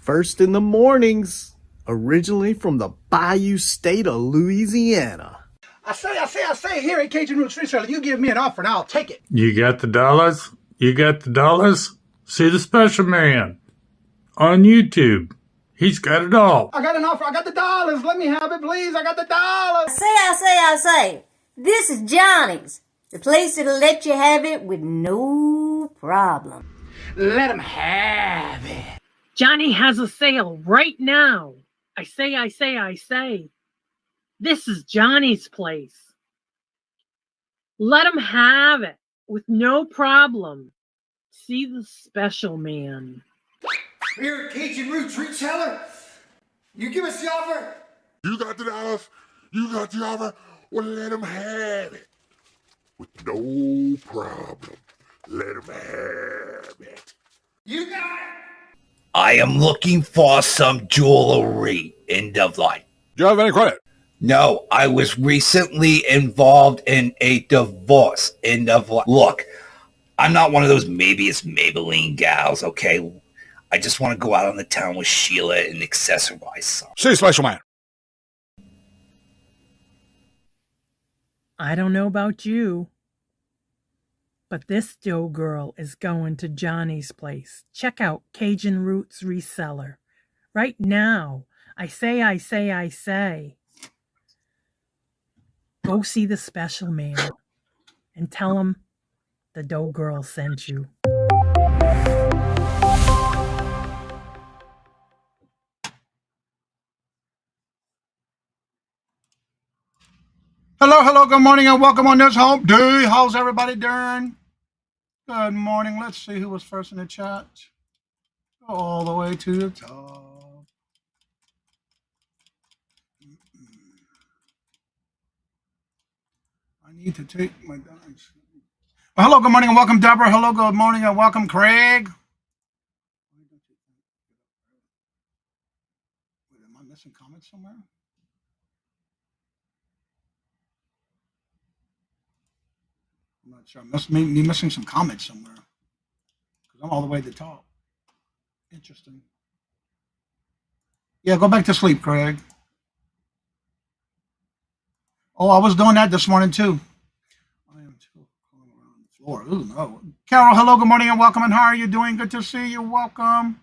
First in the mornings, originally from the Bayou State of Louisiana. I say, here at Cajun Roots Reseller, you give me an offer and I'll take it. You got the dollars? You got the dollars? See the special man on YouTube. He's got it all. I got an offer. I got the dollars. Let me have it, please. I got the dollars. I say. This is Johnny's, the place that'll let you have it with no problem. Let him have it. Johnny has a sale right now. I say. This is Johnny's place. Let him have it with no problem. See the special man. Here at Cajun Roots Reseller, you give us the offer. You got the dollars. You got the offer. Well, let him have it with no problem. Let him have it. You got it. I am looking for some jewelry. End of line. Do you have any credit? No, I was recently involved in a divorce. End of line. Look, I'm not one of those maybe it's Maybelline gals, okay? I just want to go out on the town with Sheila and accessorize some. See, special man. I don't know about you, but this dough girl is going to Johnny's place. Check out Cajun Roots Reseller right now. I say. Go see the special man and tell him the dough girl sent you. Hello, good morning, and welcome on this hump day. How's everybody doing? Good morning. Let's see who was first in the chat. Go all the way to the top. I need to take my dimes. Well, hello, good morning, and welcome, Deborah. Hello, good morning, and welcome, Craig. Wait, am I missing comments somewhere? I'm not sure. I must be missing some comments somewhere because I'm all the way at the top. Interesting. Yeah, go back to sleep, Craig. Oh, I was doing that this morning too. I am too crawling around the floor. Ooh, no. Carol, hello, good morning and welcome. And how are you doing? Good to see you. Welcome.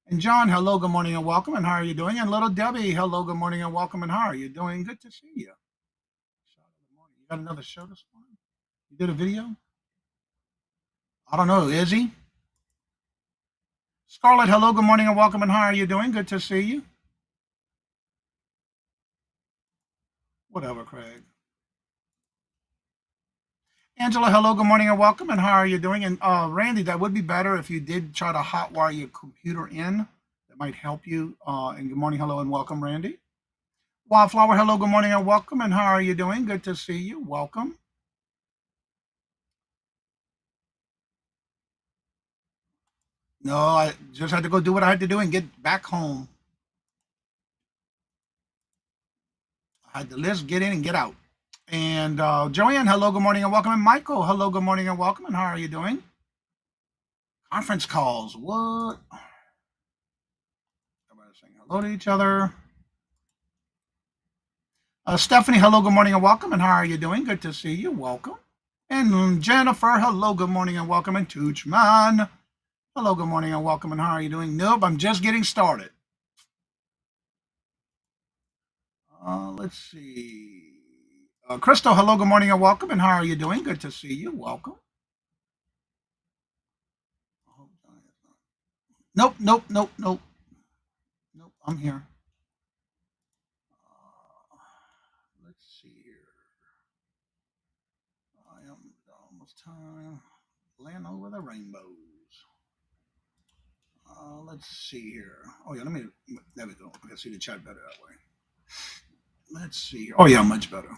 And John, hello, good morning and welcome. And how are you doing? And little Debbie, hello, good morning and welcome. And how are you doing? Good to see you. You got another show this morning? You did a video? I don't know. Is he? Scarlett, hello, good morning and welcome. And how are you doing? Good to see you. Whatever, Craig. Angela, hello, good morning and welcome. And how are you doing? And Randy, that would be better if you did try to hotwire your computer in. That might help you. And good morning, hello, and welcome, Randy. Wildflower, hello, good morning and welcome. And how are you doing? Good to see you. Welcome. No, I just had to go do what I had to do and get back home. I had to list, get in, and get out. And Joanne, hello, good morning, and welcome. And Michael, hello, good morning, and welcome. And how are you doing? Conference calls, what? Everybody saying hello to each other. Stephanie, hello, good morning, and welcome. And how are you doing? Good to see you. Welcome. And Jennifer, hello, good morning, and welcome. And Toochman, hello, good morning, and welcome. And how are you doing? Nope, I'm just getting started. Let's see. Crystal, hello, good morning, and welcome. And how are you doing? Good to see you. Welcome. Nope. Nope, I'm here. Let's see here. I am almost time. Land over the rainbows. Let's see here. Oh, yeah, there we go. I can see the chat better that way. Let's see. Oh, yeah, much better.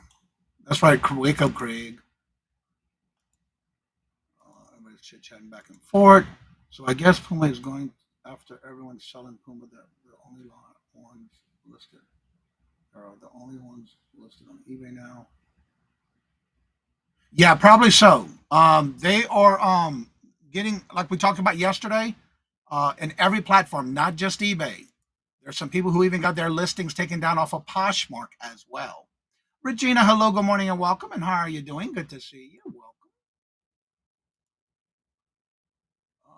That's right. Wake up, Craig. Everybody's chit-chatting back and forth. So I guess Puma is going after everyone's selling Puma. The only ones listed are the only ones listed on eBay now. Yeah, probably so. They are getting, like we talked about yesterday, in every platform, not just eBay. There's some people who even got their listings taken down off of Poshmark as well. Regina, hello, good morning, and welcome. And how are you doing? Good to see you.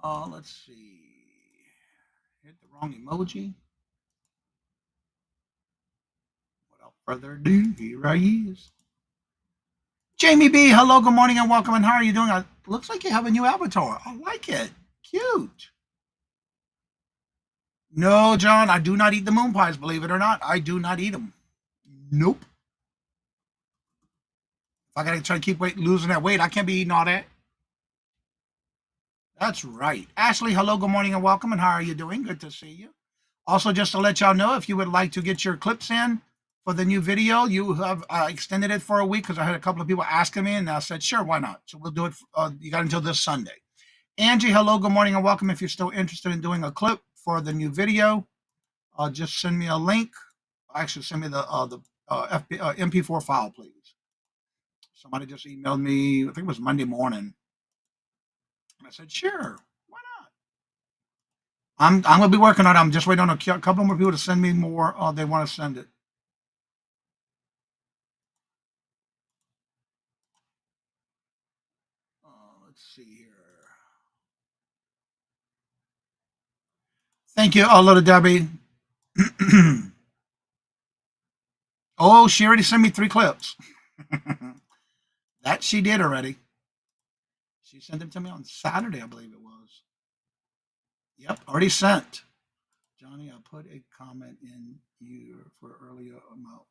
Welcome. Let's see. Hit the wrong emoji. Without further ado, here I is. Jamie B, hello, good morning, and welcome. And how are you doing? Looks like you have a new avatar. I like it. Cute. No, John, I do not eat the moon pies, believe it or not. I do not eat them. Nope. If I gotta try to keep losing that weight, I can't be eating all that. That's right. Ashley, hello, good morning, and welcome. And how are you doing? Good to see you. Also, just to let y'all know, if you would like to get your clips in for the new video, you have extended it for a week because I had a couple of people asking me, and I said, sure, why not? So we'll do it. You got until this Sunday. Angie, hello, good morning, and welcome. If you're still interested in doing a clip for the new video, just send me a link. Actually, send me the MP4 file, please. Somebody just emailed me, I think it was Monday morning. And I said, sure, why not? I'm going to be working on it. I'm just waiting on a couple more people to send me more. They want to send it. Let's see here. Thank you, little Debbie. Oh, she already sent me 3 clips. That she did already. She sent them to me on Saturday, I believe it was. Yep, already sent. Johnny, I put a comment in you for earlier about.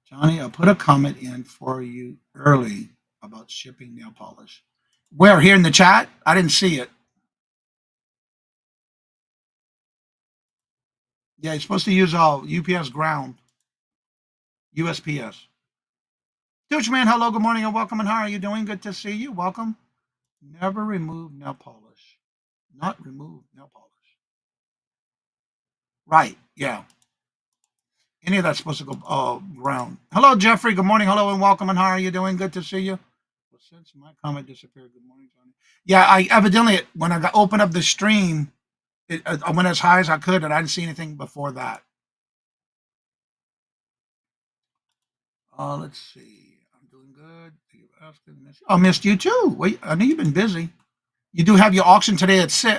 Johnny, I put a comment in for you early about shipping nail polish. Where? Here in the chat? I didn't see it. Yeah, you're supposed to use UPS ground. USPS. Dutch man, hello, good morning, and welcome. And how are you doing? Good to see you. Welcome. Never remove nail polish. Not remove nail polish. Right, yeah. Any of that's supposed to go ground. Hello, Jeffrey. Good morning. Hello, and welcome. And how are you doing? Good to see you. Well, since my comment disappeared, good morning, Johnny. Yeah, I evidently, when I opened up the stream, I went as high as I could, and I didn't see anything before that. Let's see. I'm doing good. I missed you too. Wait, I know you've been busy. You do have your auction today at 5,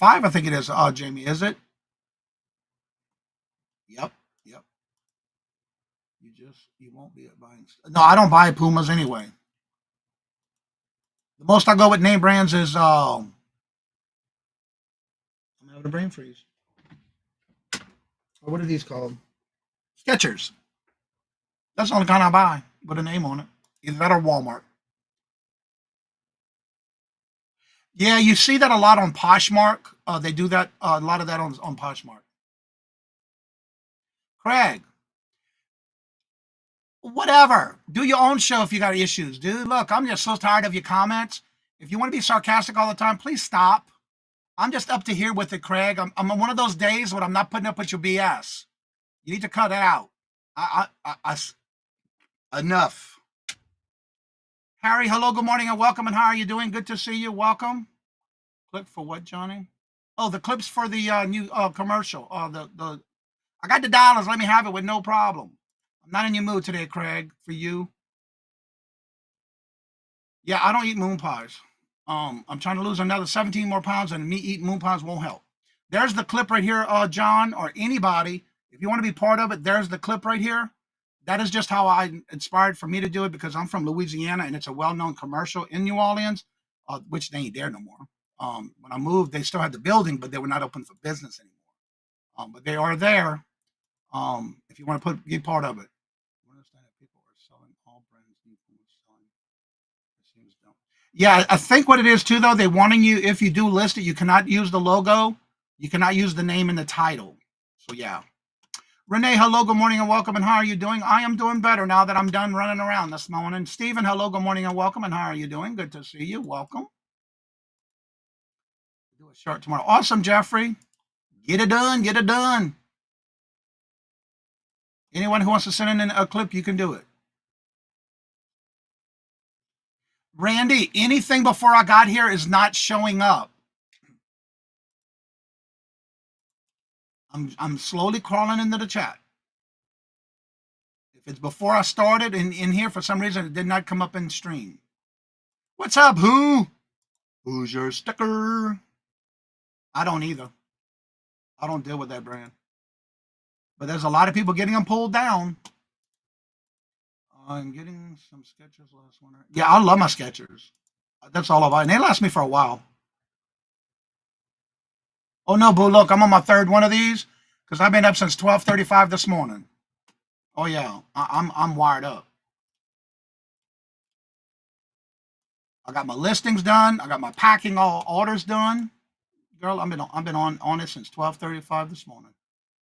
I think it is, Jamie, is it? Yep. You won't be buying. No, I don't buy Pumas anyway. The most I go with name brands is I'm having a brain freeze. What are these called? Skechers. That's the only kind I buy with a name on it. Either that or Walmart. Yeah, you see that a lot on Poshmark. They do that, a lot of that on Poshmark. Craig, whatever. Do your own show if you got issues, dude. Look, I'm just so tired of your comments. If you want to be sarcastic all the time, please stop. I'm just up to here with it, Craig. I'm on one of those days when I'm not putting up with your BS. You need to cut it out. Enough. Harry, hello, good morning, and welcome. And how are you doing? Good to see you. Welcome. Clip for what, Johnny? Oh, the clips for the new commercial. I got the dollars. Let me have it with no problem. I'm not in your mood today, Craig. For you. Yeah, I don't eat moon pies. I'm trying to lose another 17 more pounds, and me eating moon pies won't help. There's the clip right here, John, or anybody. If you want to be part of it, there's the clip right here. That is just how I inspired for me to do it, because I'm from Louisiana, and it's a well-known commercial in New Orleans, which they ain't there no more. When I moved, they still had the building, but they were not open for business anymore. But they are there. If you want to be part of it. I understand that people are selling all brands. Yeah, I think what it is too, though, they wanting you, if you do list it, you cannot use the logo, you cannot use the name in the title. So yeah. Renee, hello, good morning, and welcome. And how are you doing? I am doing better now that I'm done running around this morning. Stephen, hello, good morning, and welcome. And how are you doing? Good to see you. Welcome. Do a short tomorrow. Awesome, Jeffrey. Get it done. Get it done. Anyone who wants to send in a clip, you can do it. Randy, anything before I got here is not showing up. I'm slowly crawling into the chat. If it's before I started in here, for some reason, it did not come up in stream. What's up, who? Who's your sticker? I don't either. I don't deal with that brand. But there's a lot of people getting them pulled down. I'm getting some Skechers last winter. Yeah, I love my Skechers. That's all I buy. And they last me for a while. Oh no, boo, look, I'm on my third one of these because I've been up since 12:35 this morning. Oh yeah, I'm wired up. I got my listings done. I got my packing all orders done. Girl, I've been on it since 12:35 this morning.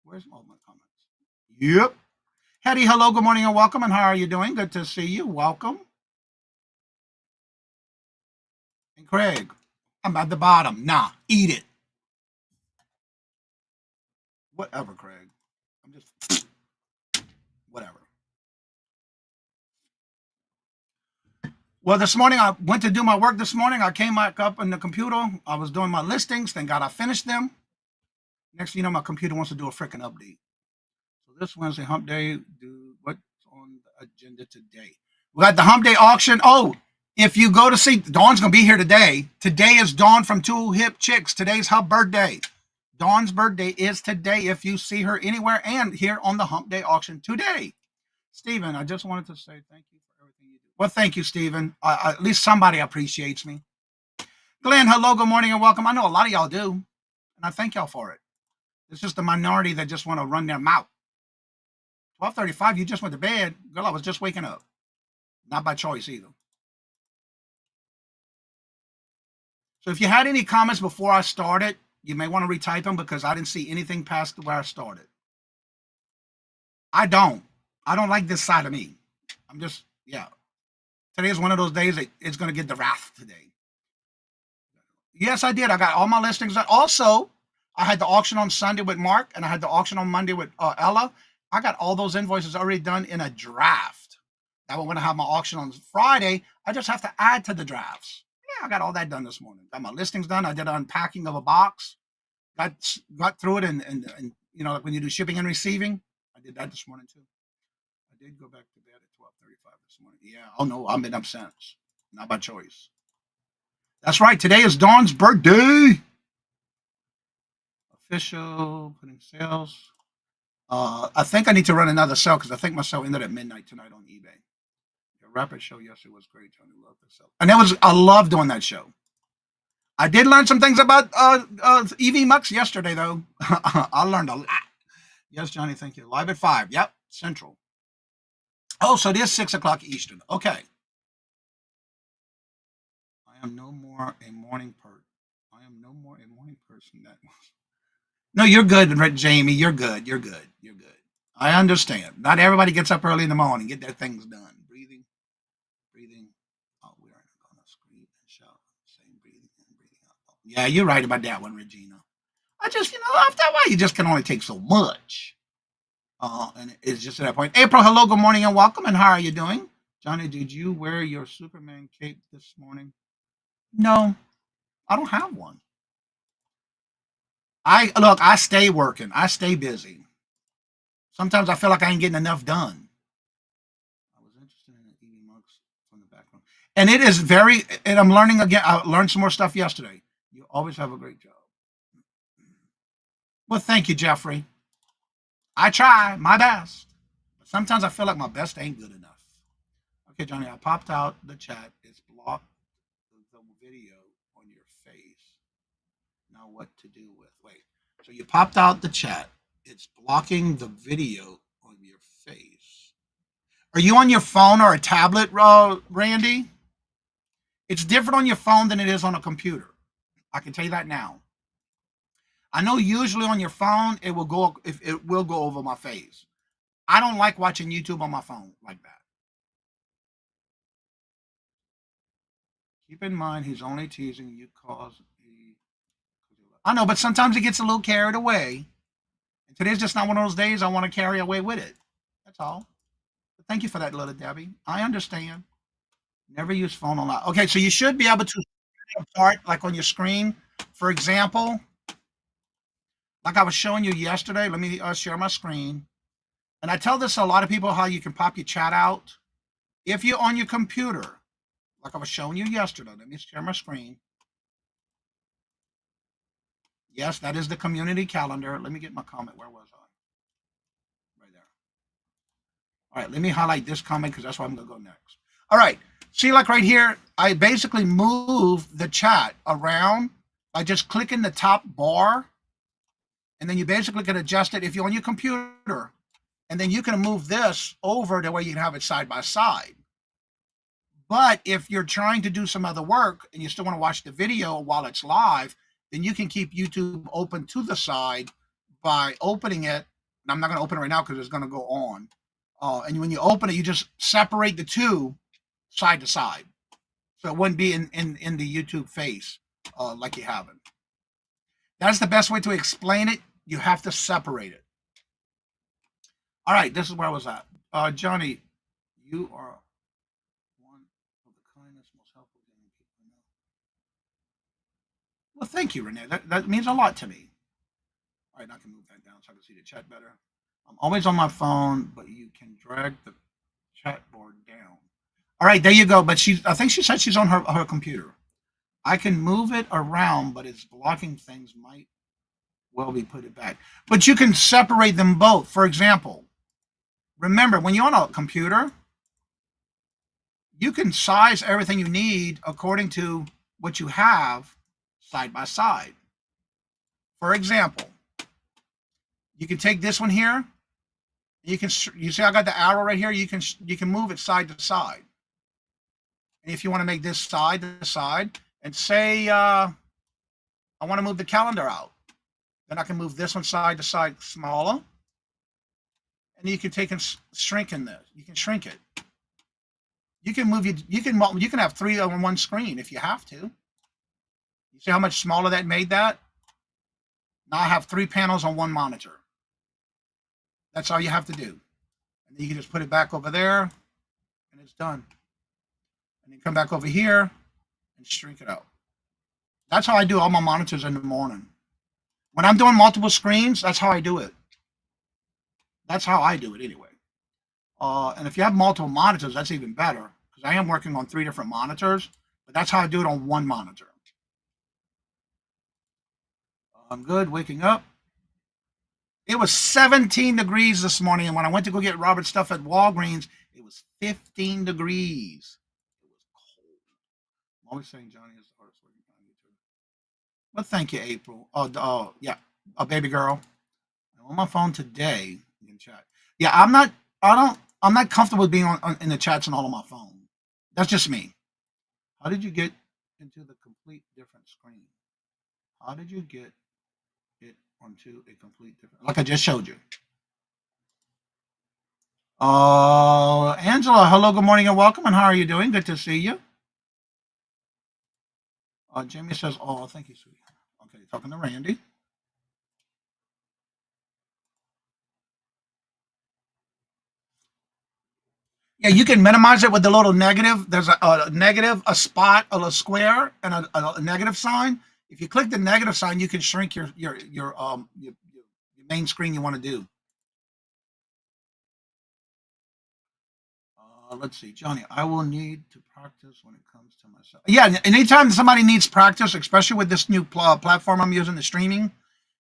Where's all my comments? Yep. Hetty, hello, good morning and welcome. And how are you doing? Good to see you. Welcome. And Craig, I'm at the bottom. Nah, eat it. Whatever, Craig. I'm just whatever. Well, this morning I went to do my work this morning. I came back up on the computer. I was doing my listings. Thank God I finished them. Next thing you know, my computer wants to do a freaking update. So this Wednesday, hump day, what's on the agenda today? We got the hump day auction. Oh, if you go to see, Dawn's going to be here today. Today is Dawn from Two Hip Chicks. Today's her birthday. Dawn's birthday is today if you see her anywhere and here on the hump day auction today. Stephen, I just wanted to say thank you for everything you do. Well, thank you, Stephen. At least somebody appreciates me. Glenn, hello, good morning and welcome. I know a lot of y'all do, and I thank y'all for it. It's just the minority that just want to run their mouth. 12:35, you just went to bed. Girl, I was just waking up. Not by choice either. So if you had any comments before I started, you may want to retype them because I didn't see anything past where I started. I don't like this side of me. I'm just, yeah. Today is one of those days that it's going to get the wrath today. Yes, I did. I got all my listings. Also, I had the auction on Sunday with Mark, and I had the auction on Monday with Ella. I got all those invoices already done in a draft. Now, when I have my auction on Friday, I just have to add to the drafts. Yeah, I got all that done this morning. Got my listings done. I did an unpacking of a box. Got through it, and you know, like when you do shipping and receiving, I did that this morning too. I did go back to bed at 12:35 this morning. Yeah. Oh no, I've been up since. Not by choice. That's right. Today is Dawn's birthday. Official putting sales. I think I need to run another sale because I think my sale ended at midnight tonight on eBay. The rapid show yesterday was great. Johnny loved the sale, and I love doing that show. I did learn some things about EV Mux yesterday, though. I learned a lot. Yes, Johnny, thank you. Live at 5. Yep, Central. Oh, so it is 6 o'clock Eastern. Okay. I am no more a morning person. I am no more a morning person. That was. No, you're good, Jamie. You're good. You're good. You're good. I understand. Not everybody gets up early in the morning, get their things done. Breathing. Oh, we're not going to scream and shout. Same breathing and breathing out. Yeah, you're right about that one, Regina. I just, after a while, you just can only take so much. And it's just at that point. April, hello, good morning, and welcome. And how are you doing? Johnny, did you wear your Superman cape this morning? No, I don't have one. I stay working. I stay busy. Sometimes I feel like I ain't getting enough done. I was interested in eating mugs from the background. And it is and I'm learning again. I learned some more stuff yesterday. You always have a great job. Well, thank you, Jeffrey. I try my best. But sometimes I feel like my best ain't good enough. Okay, Johnny, I popped out the chat. It's blocked the video on your face. Now what to do with? Wait. So you popped out the chat. It's blocking the video on your face. Are you on your phone or a tablet, Randy? It's different on your phone than it is on a computer. I can tell you that now. I know usually on your phone it will go over my face. I don't like watching YouTube on my phone like that. Keep in mind he's only teasing you cause I know, but sometimes he gets a little carried away. And today's just not one of those days I want to carry away with it. That's all. But thank you for that, little Debbie. I understand. Never use phone a lot. Okay, so you should be able to split it apart like on your screen. For example, like I was showing you yesterday. Let me share my screen. And I tell this to a lot of people, how you can pop your chat out. If you're on your computer, like I was showing you yesterday, let me share my screen. Yes, that is the community calendar. Let me get my comment. Where was I? Right there. All right, let me highlight this comment because that's where I'm going to go next. All right, see, like right here, I basically move the chat around by just clicking the top bar, and then you basically can adjust it if you're on your computer, and then you can move this over to where you can have it side by side. But if you're trying to do some other work and you still want to watch the video while it's live, then you can keep YouTube open to the side by opening it. And I'm not going to open it right now because it's going to go on. And when you open it, you just separate the two side to side. So it wouldn't be in the YouTube face like you have it. That's the best way to explain it. You have to separate it. All right, this is where I was at. Johnny, you are one of the kindest, most helpful people I know. Well, thank you, Renee. That means a lot to me. All right, now I can move that down so I can see the chat better. I'm always on my phone, but you can drag the chat board down. All right, there you go. But I think she said she's on her computer. I can move it around, but it's blocking things. Might well be put it back. But you can separate them both. For example, remember, when you're on a computer, you can size everything you need according to what you have side by side. For example, you can take this one here. You see I got the arrow right here. You can move it side to side. And if you want to make this side to side, and say I want to move the calendar out, then I can move this one side to side smaller. And you can take and shrink in this. You can shrink it. You can move you can have 3 on one screen if you have to. You see how much smaller that made that? Now I have 3 panels on one monitor. That's all you have to do. And then you can just put it back over there, and it's done. And then come back over here and shrink it out. That's how I do all my monitors in the morning. When I'm doing multiple screens, that's how I do it. That's how I do it anyway. And if you have multiple monitors, that's even better, because I am working on 3 different monitors, but that's how I do it on one monitor. I'm good, waking up. It was 17 degrees this morning, and when I went to go get Robert's stuff at Walgreens, it was 15 degrees. It was cold. I'm always saying Johnny is the hardest working on YouTube. But thank you, April. Oh, yeah, a baby girl. I'm on my phone today. You can chat. Yeah, I'm not comfortable with being in the chats and all on my phone. That's just me. How did you get into the complete different screen? How did you get it onto a complete different, like I just showed you? Angela, hello, good morning and welcome, and how are you doing? Good to see you. Jamie says, oh, thank you, sweetie. Okay, talking to Randy. Yeah, you can minimize it with the little negative. There's a negative, a spot, a little square, and a negative sign. If you click the negative sign, you can shrink your main screen you want to do. Let's see, Johnny, I will need to practice when it comes to myself. Yeah, anytime somebody needs practice, especially with this new platform I'm using, the streaming,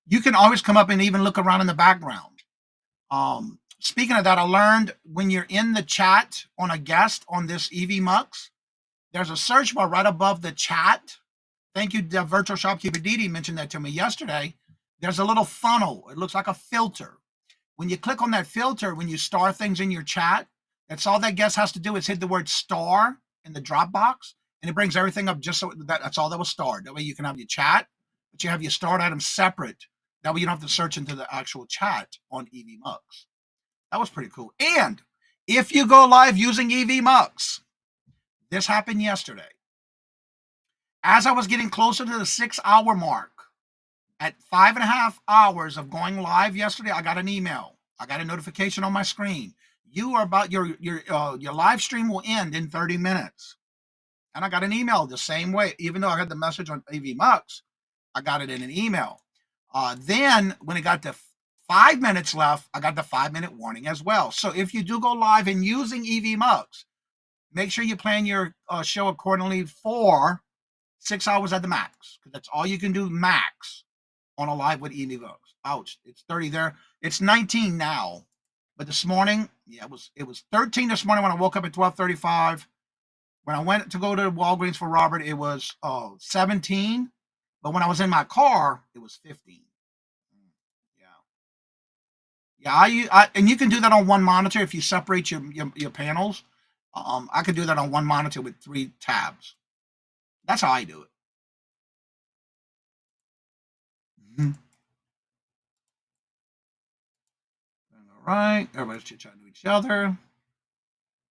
you can always come up and even look around in the background. Speaking of that, I learned when you're in the chat on a guest on this EV Mux, there's a search bar right above the chat. Thank you, the virtual shopkeeper Didi mentioned that to me yesterday. There's a little funnel. It looks like a filter. When you click on that filter, when you star things in your chat, that's all that guest has to do is hit the word star in the drop box, and it brings everything up just so that's all that was starred. That way you can have your chat, but you have your starred items separate. That way you don't have to search into the actual chat on EV Mux. That was pretty cool. And if you go live using EV Mux, this happened yesterday. As I was getting closer to the 6-hour mark, at 5.5 hours of going live yesterday, I got an email. I got a notification on my screen. You are about your live stream will end in 30 minutes. And I got an email the same way. Even though I had the message on EV Mux, I got it in an email. Then when it got to 5 minutes left, I got the 5-minute warning as well. So if you do go live and using EV Mugs, make sure you plan your show accordingly for 6 hours at the max, because that's all you can do max on a live with EV Mugs. Ouch, it's 30 there. It's 19 now, but this morning, yeah, it was 13 this morning when I woke up at 12:35. When I went to go to Walgreens for Robert, it was 17. But when I was in my car, it was 15. Yeah, and you can do that on one monitor if you separate your panels. I could do that on one monitor with 3 tabs. That's how I do it. Mm-hmm. All right, everybody's chit-chatting to each other.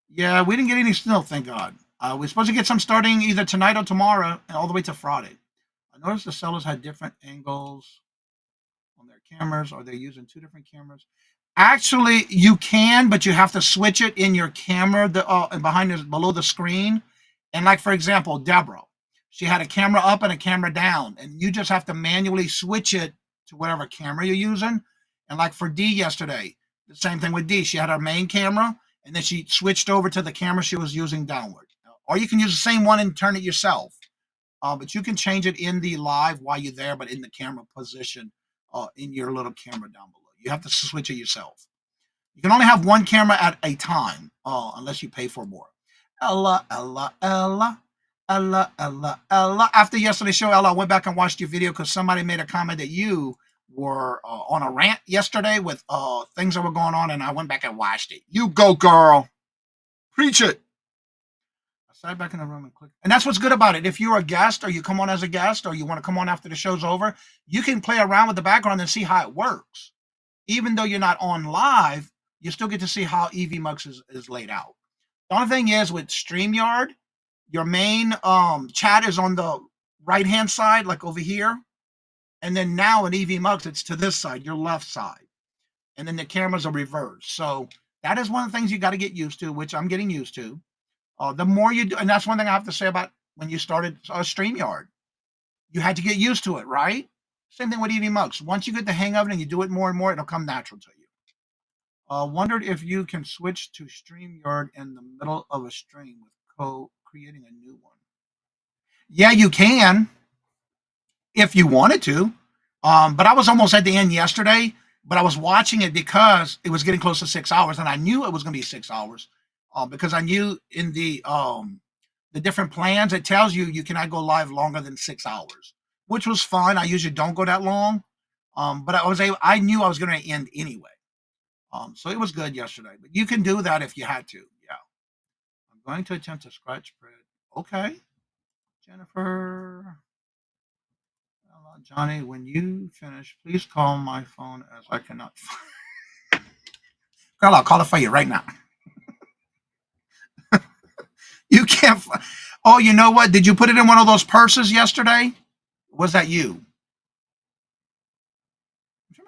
Yeah, we didn't get any snow, thank God. We're supposed to get some starting either tonight or tomorrow, and all the way to Friday. I noticed the sellers had different angles on their cameras, or they're using 2 different cameras. Actually, you can, but you have to switch it in your camera below the screen. And like, for example, Deborah, she had a camera up and a camera down, and you just have to manually switch it to whatever camera you're using. And like for Dee yesterday, the same thing with Dee. She had her main camera, and then she switched over to the camera she was using downward. Or you can use the same one and turn it yourself. But you can change it in the live while you're there, but in the camera position in your little camera down below. You have to switch it yourself. You can only have one camera at a time, unless you pay for more. Ella. After yesterday's show, Ella, I went back and watched your video because somebody made a comment that you were on a rant yesterday with things that were going on, and I went back and watched it. You go, girl. Preach it. I sat back in the room and clicked. And that's what's good about it. If you're a guest or you come on as a guest or you want to come on after the show's over, you can play around with the background and see how it works. Even though you're not on live, you still get to see how EV Mugs is laid out. The only thing is with StreamYard, your main chat is on the right-hand side, like over here. And then now in EV Mugs, it's to this side, your left side. And then the cameras are reversed. So that is one of the things you got to get used to, which I'm getting used to. The more you do, and that's one thing I have to say about when you started StreamYard. You had to get used to it, right? Same thing with EV Mugs. Once you get the hang of it and you do it more and more, it'll come natural to you. Wondered if you can switch to StreamYard in the middle of a stream with creating a new one. Yeah, you can, if you wanted to. But I was almost at the end yesterday, but I was watching it because it was getting close to 6 hours, and I knew it was going to be 6 hours because I knew in the different plans, it tells you cannot go live longer than 6 hours, which was fine. I usually don't go that long, but I knew I was going to end anyway. So it was good yesterday, but you can do that if you had to. Yeah. I'm going to attempt to scratch spread. Okay. Jennifer. Johnny, when you finish, please call my phone as I cannot find. Girl, I'll call it for you right now. You can't. Oh, you know what? Did you put it in one of those purses yesterday? Was that you?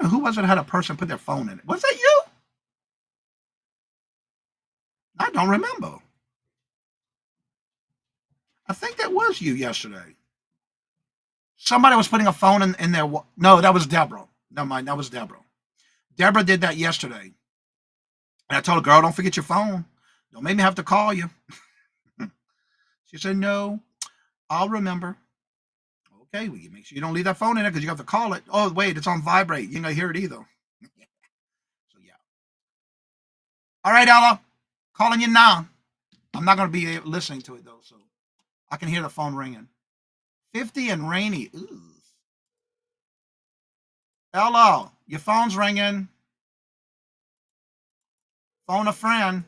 Who was it that had a purse and put their phone in it? Was that you? I don't remember. I think that was you yesterday. Somebody was putting a phone in there. No, that was Deborah. Never mind, that was Deborah. Deborah did that yesterday. And I told her, girl, don't forget your phone. Don't make me have to call you. She said, no, I'll remember. Okay, well, you make sure you don't leave that phone in there because you have to call it. Oh, wait, it's on vibrate. You ain't going to hear it either. So, yeah. All right, Ella, calling you now. I'm not going to be listening to it, though, so I can hear the phone ringing. 50 and rainy. Ooh. Hello, your phone's ringing. Phone a friend.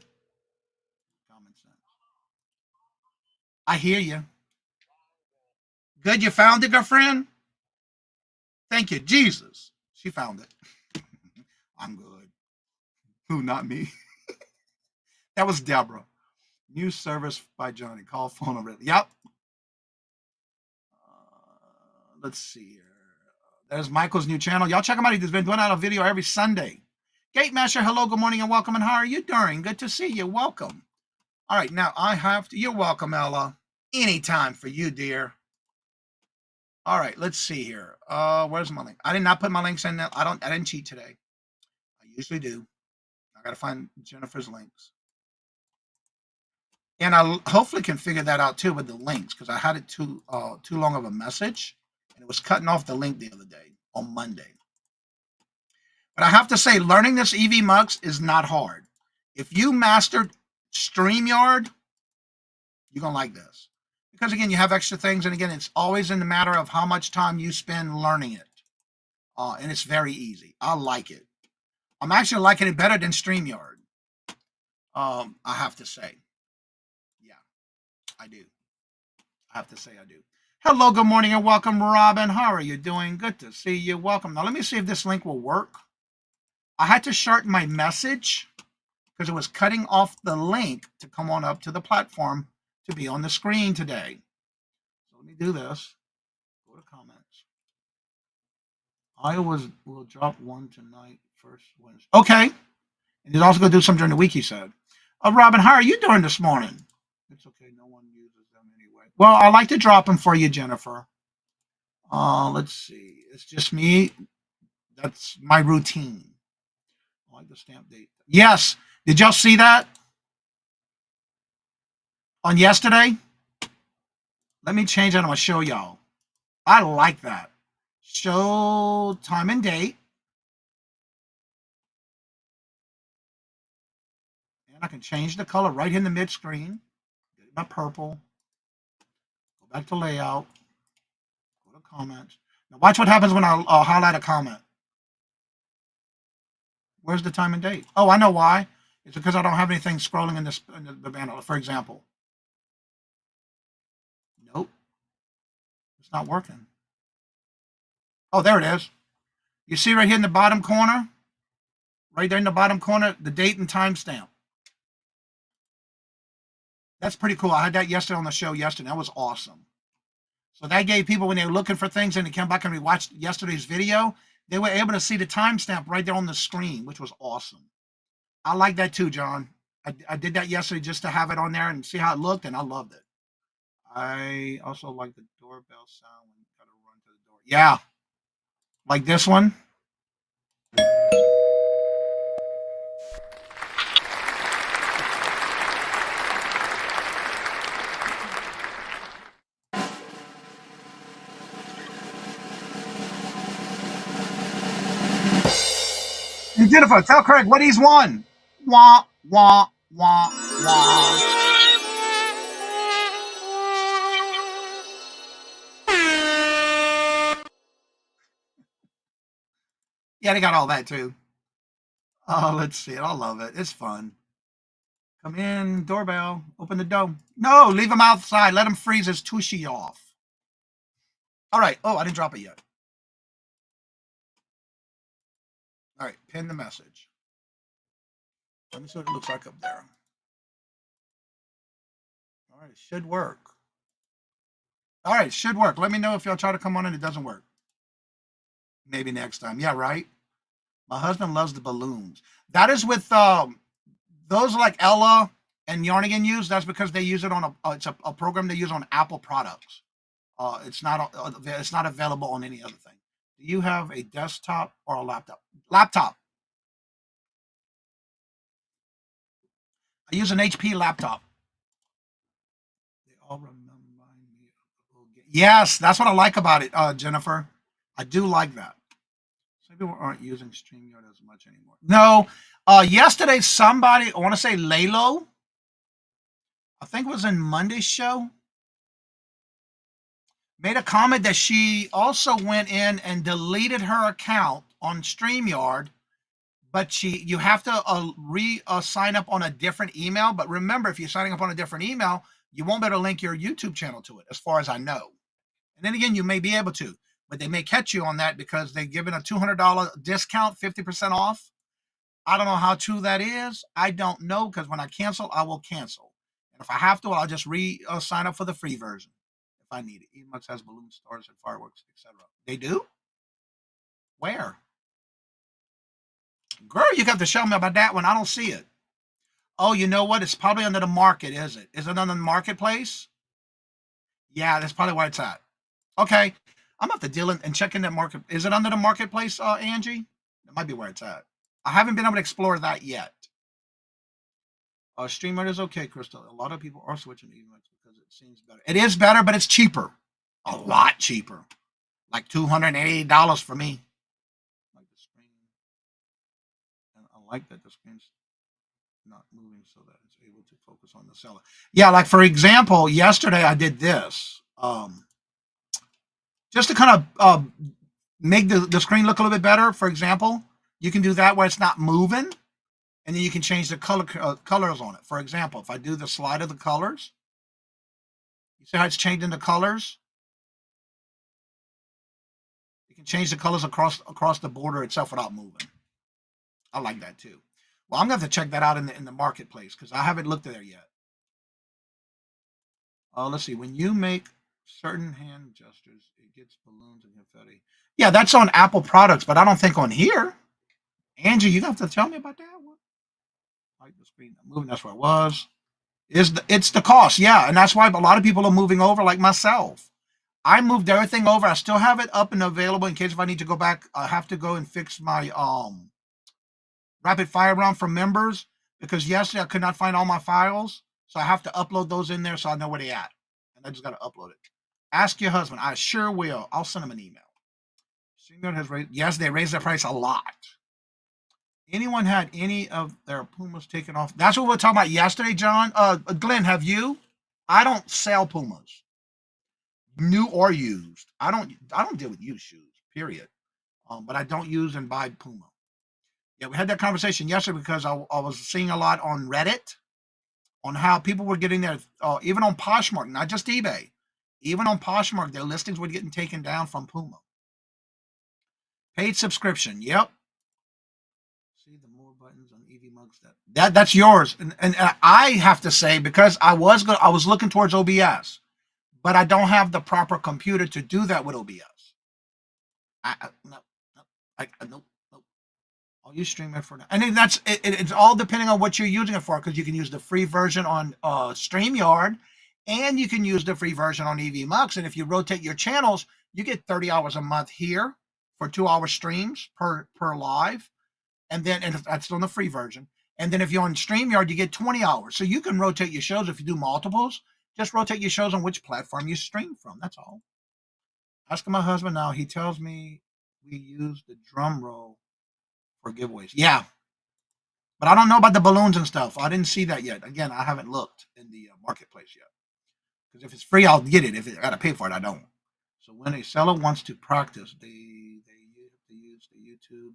Common sense. I hear you. Good, you found it, girlfriend? Thank you, Jesus. She found it. I'm good. Who, not me? That was Deborah. New service by Johnny. Call phone already. Yep. Let's see here. There's Michael's new channel. Y'all check him out. He's been doing out a video every Sunday. Gate Master, hello, good morning, and welcome. And how are you doing? Good to see you. Welcome. All right, now I have to. You're welcome, Ella. Anytime for you, dear. All right, let's see here. Where's my link? I did not put my links in there. I didn't cheat today. I usually do. I gotta find Jennifer's links. And I hopefully can figure that out too with the links, because I had it too long of a message and it was cutting off the link the other day on Monday. But I have to say, learning this EV Mux is not hard. If you mastered StreamYard, you're gonna like this. Because again, you have extra things, and again, it's always in the matter of how much time you spend learning it. And it's very easy. I like it. I'm actually liking it better than StreamYard. I have to say. Yeah, I do. I have to say I do. Hello, good morning, and welcome, Robin. How are you doing? Good to see you. Welcome. Now, let me see if this link will work. I had to shorten my message because it was cutting off the link to come on up to the platform to be on the screen today. So let me do this. Go to comments. I will drop one tonight, first Wednesday. Okay. And he's also going to do some during the week, he said. Robin, how are you doing this morning? It's okay. No one uses them anyway. Well, I like to drop them for you, Jennifer. Let's see. It's just me. That's my routine. I like the stamp date. Yes. Did y'all see that? On yesterday? Let me change that. I'm going to show y'all. I like that. Show time and date. And I can change the color right in the mid screen. Get my purple. Go back to layout. Go to comments. Now watch what happens when I highlight a comment. Where's the time and date? Oh, I know why. It's because I don't have anything scrolling in the banner, for example. Nope. It's not working. Oh, there it is. You see right here in the bottom corner? Right there in the bottom corner, the date and timestamp. That's pretty cool. I had that yesterday on the show yesterday. That was awesome. So that gave people, when they were looking for things and they came back and rewatched yesterday's video, they were able to see the timestamp right there on the screen, which was awesome. I like that too, John. I did that yesterday just to have it on there and see how it looked, and I loved it. I also like the doorbell sound when you gotta run to the door. Yeah. Like this one. And Jennifer, tell Craig what he's won. Wah, wah, wah, wah. Yeah, they got all that too. Oh, let's see it. I love it. It's fun. Come in, doorbell, open the door. No, leave him outside. Let him freeze his tushy off. All right. Oh, I didn't drop it yet. All right, pin the message. Let me see what it looks like up there. All right, it should work. All right, it should work. Let me know if y'all try to come on and it doesn't work. Maybe next time. Yeah, right? My husband loves the balloons. That is with those like Ella and Yarnigan use. That's because they use it on it's a program they use on Apple products. It's not available on any other thing. Do you have a desktop or a laptop? Laptop. I use an HP laptop. They all remind me of a little game. Yes, that's what I like about it, Jennifer. I do like that. Some people aren't using StreamYard as much anymore. No. Yesterday, somebody, I want to say Lalo, I think it was in Monday's show, made a comment that she also went in and deleted her account on StreamYard, but you have to sign up on a different email. But remember, if you're signing up on a different email, you won't be able to link your YouTube channel to it, as far as I know. And then again, you may be able to, but they may catch you on that because they're giving a $200 discount, 50% off. I don't know how true that is. I don't know, because when I cancel, I will cancel. And if I have to, I'll just sign up for the free version if I need it. Emux has balloon stars and fireworks, etc. They do? Where? Girl, you got to show me about that one. I don't see it. Oh, you know what? It's probably under the market, is it? Is it under the marketplace? Yeah, that's probably where it's at. Okay. I'm gonna have to deal in and check in that market. Is it under the marketplace, Angie? That might be where it's at. I haven't been able to explore that yet. StreamYard is okay, Crystal. A lot of people are switching to EVMux because it seems better. It is better, but it's cheaper. A lot cheaper. Like $280 for me. Like the screen. And I like that the screen's not moving so that it's able to focus on the seller. Yeah, like for example, yesterday I did this. Just to kind of make the screen look a little bit better. For example, you can do that where it's not moving. And then you can change the colors on it. For example, if I do the slide of the colors, you see how it's changing the colors? You can change the colors across the border itself without moving. I like that too. Well, I'm going to have to check that out in the marketplace because I haven't looked at there yet. Let's see. When you make certain hand gestures, it gets balloons and confetti. Yeah, that's on Apple products, but I don't think on here. Angie, you have to tell me about that one. Like the screen moving, that's where it was. It's the cost, yeah, and that's why a lot of people are moving over, like myself. I moved everything over. I still have it up and available in case if I need to go back. I have to go and fix my rapid fire round for members because yesterday I could not find all my files, so I have to upload those in there so I know where they at, and I just got to upload it. Ask your husband. I sure will. I'll send him an email. StreamYard has raised. Yes, they raised their price a lot. Anyone had any of their Pumas taken off? That's what we were talking about yesterday, John. Glenn, have you? I don't sell Pumas, new or used. I don't deal with used shoes, period. But I don't use and buy Puma. Yeah, we had that conversation yesterday because I was seeing a lot on Reddit on how people were getting their, even on Poshmark, not just eBay, even on Poshmark, their listings were getting taken down from Puma. Paid subscription, yep. See the more buttons on EVMux that's yours, and I have to say because I was looking towards OBS, but I don't have the proper computer to do that with OBS. Nope. I'll use StreamYard for that. And then it's all depending on what you're using it for, because you can use the free version on StreamYard, and you can use the free version on EVMux. And if you rotate your channels, you get 30 hours a month here for 2-hour streams per live. And that's on the free version. And then if you're on StreamYard, you get 20 hours. So you can rotate your shows if you do multiples. Just rotate your shows on which platform you stream from. That's all. Ask my husband now. He tells me we use the drum roll for giveaways. Yeah. But I don't know about the balloons and stuff. I didn't see that yet. Again, I haven't looked in the marketplace yet. Because if it's free, I'll get it. If I got to pay for it, I don't. So when a seller wants to practice, they use the YouTube.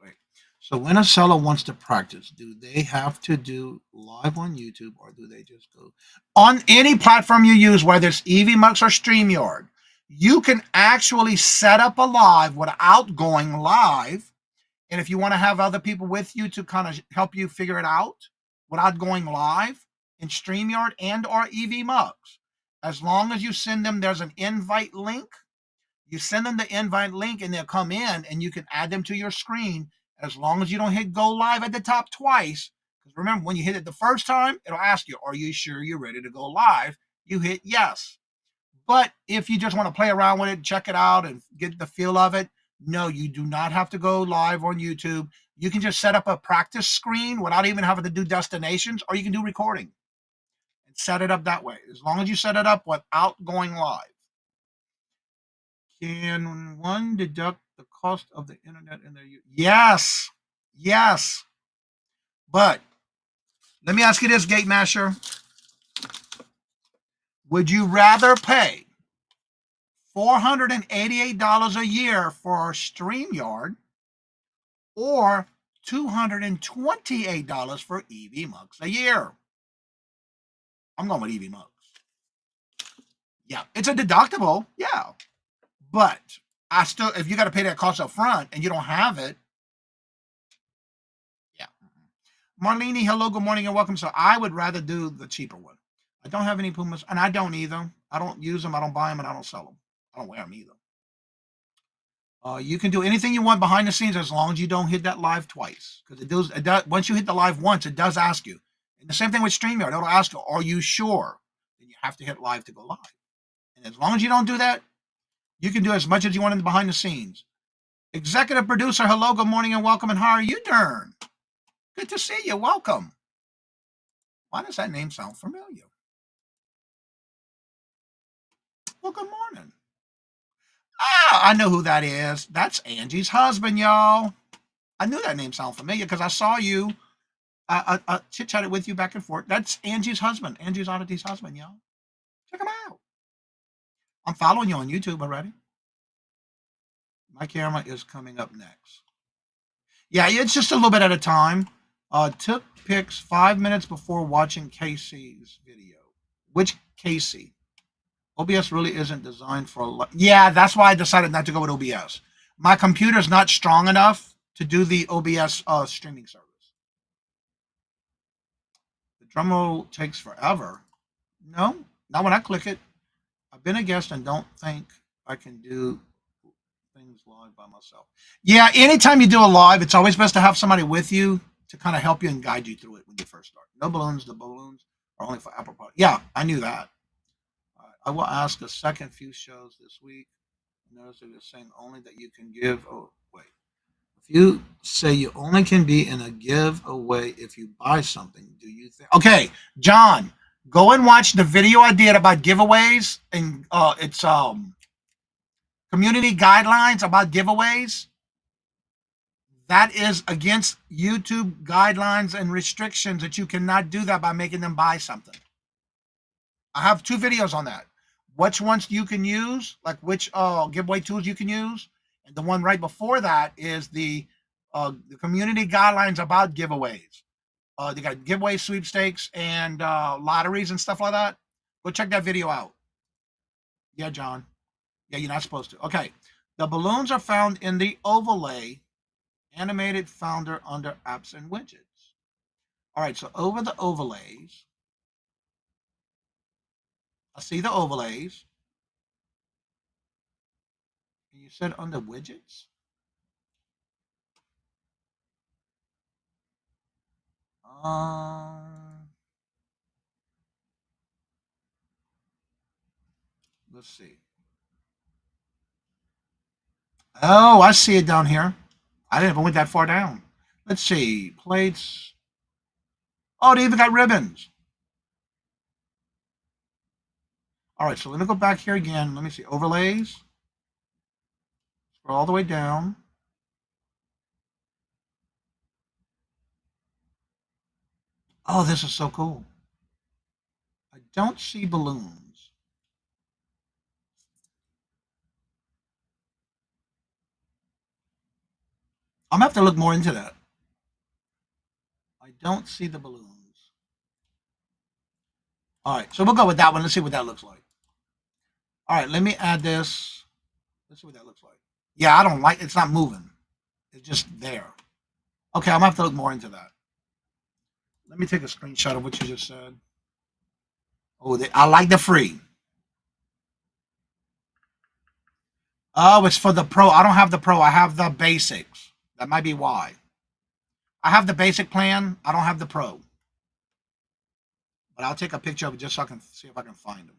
Wait. So when a seller wants to practice, do they have to do live on YouTube or do they just go on any platform you use, whether it's EVMux or StreamYard? You can actually set up a live without going live. And if you want to have other people with you to kind of help you figure it out without going live in StreamYard and or EVMux, as long as you send them, there's an invite link. You send them the invite link and they'll come in and you can add them to your screen as long as you don't hit go live at the top twice. Because remember, when you hit it the first time, it'll ask you, are you sure you're ready to go live? You hit yes. But if you just want to play around with it, check it out and get the feel of it, no, you do not have to go live on YouTube. You can just set up a practice screen without even having to do destinations, or you can do recording and set it up that way. As long as you set it up without going live. Can one deduct the cost of the internet in their use? Yes. But let me ask you this, Gate Masher. Would you rather pay $488 a year for StreamYard or $228 for EVMux a year? I'm going with EVMux. Yeah, it's a deductible. Yeah. But if you got to pay that cost up front and you don't have it, yeah. Marlene, hello, good morning and welcome. So I would rather do the cheaper one. I don't have any Pumas, and I don't either. I don't use them, I don't buy them, and I don't sell them. I don't wear them either. You can do anything you want behind the scenes as long as you don't hit that live twice. Because it does. Once you hit the live once, it does ask you. And the same thing with StreamYard. It'll ask you, are you sure? Then you have to hit live to go live. And as long as you don't do that, You can do as much as you want in the behind the scenes. Executive producer, hello, good morning and welcome. And how are you doing? Good to see you. Welcome. Why does that name sound familiar? Well, good morning. Ah, I know who that is. That's Angie's husband, y'all. I knew that name sounded familiar because I saw you. I chit-chatted with you back and forth. That's Angie's husband. Angie's Oddity's husband, y'all. Check him out. I'm following you on YouTube already. My camera is coming up next. Yeah, it's just a little bit at a time. Took pics 5 minutes before watching Casey's video. Which Casey? OBS really isn't designed for a lot. Yeah, that's why I decided not to go with OBS. My computer's not strong enough to do the OBS streaming service. The drum roll takes forever. No, not when I click it. I've been a guest and don't think I can do things live by myself. Yeah, anytime you do a live, it's always best to have somebody with you to kind of help you and guide you through it when you first start. No balloons. The balloons are only for Apple products. Yeah, I knew that. I will ask a second few shows this week. Notice they're saying only that you can give. Oh, wait. If you say you only can be in a giveaway if you buy something, do you think? Okay, John, go and watch the video I did about giveaways, and it's community guidelines about giveaways. That is against YouTube guidelines and restrictions that you cannot do that by making them buy something. I have 2 videos on that. Which ones you can use, like which giveaway tools you can use. And the one right before that is the community guidelines about giveaways. They got giveaway sweepstakes and lotteries and stuff like that. Go check that video out. Yeah, John. Yeah, you're not supposed to. Okay. The balloons are found in the overlay animated founder under apps and widgets. All right, so over the overlays, I see the overlays. And you said under widgets? Let's see. Oh, I see it down here. I didn't even went that far down. Let's see. Plates. Oh, they even got ribbons. All right, so let me go back here again. Let me see. Overlays. Scroll all the way down. Oh, this is so cool. I don't see balloons. I'm gonna have to look more into that. I don't see the balloons. All right, so we'll go with that one. Let's see what that looks like. All right, let me add this. Let's see what that looks like. Yeah, I don't like it's not moving. It's just there. Okay, I'm gonna have to look more into that. Let me take a screenshot of what you just said. Oh, I like the free. Oh, it's for the pro. I don't have the pro. I have the basics. That might be why. I have the basic plan. I don't have the pro. But I'll take a picture of it just so I can see if I can find them.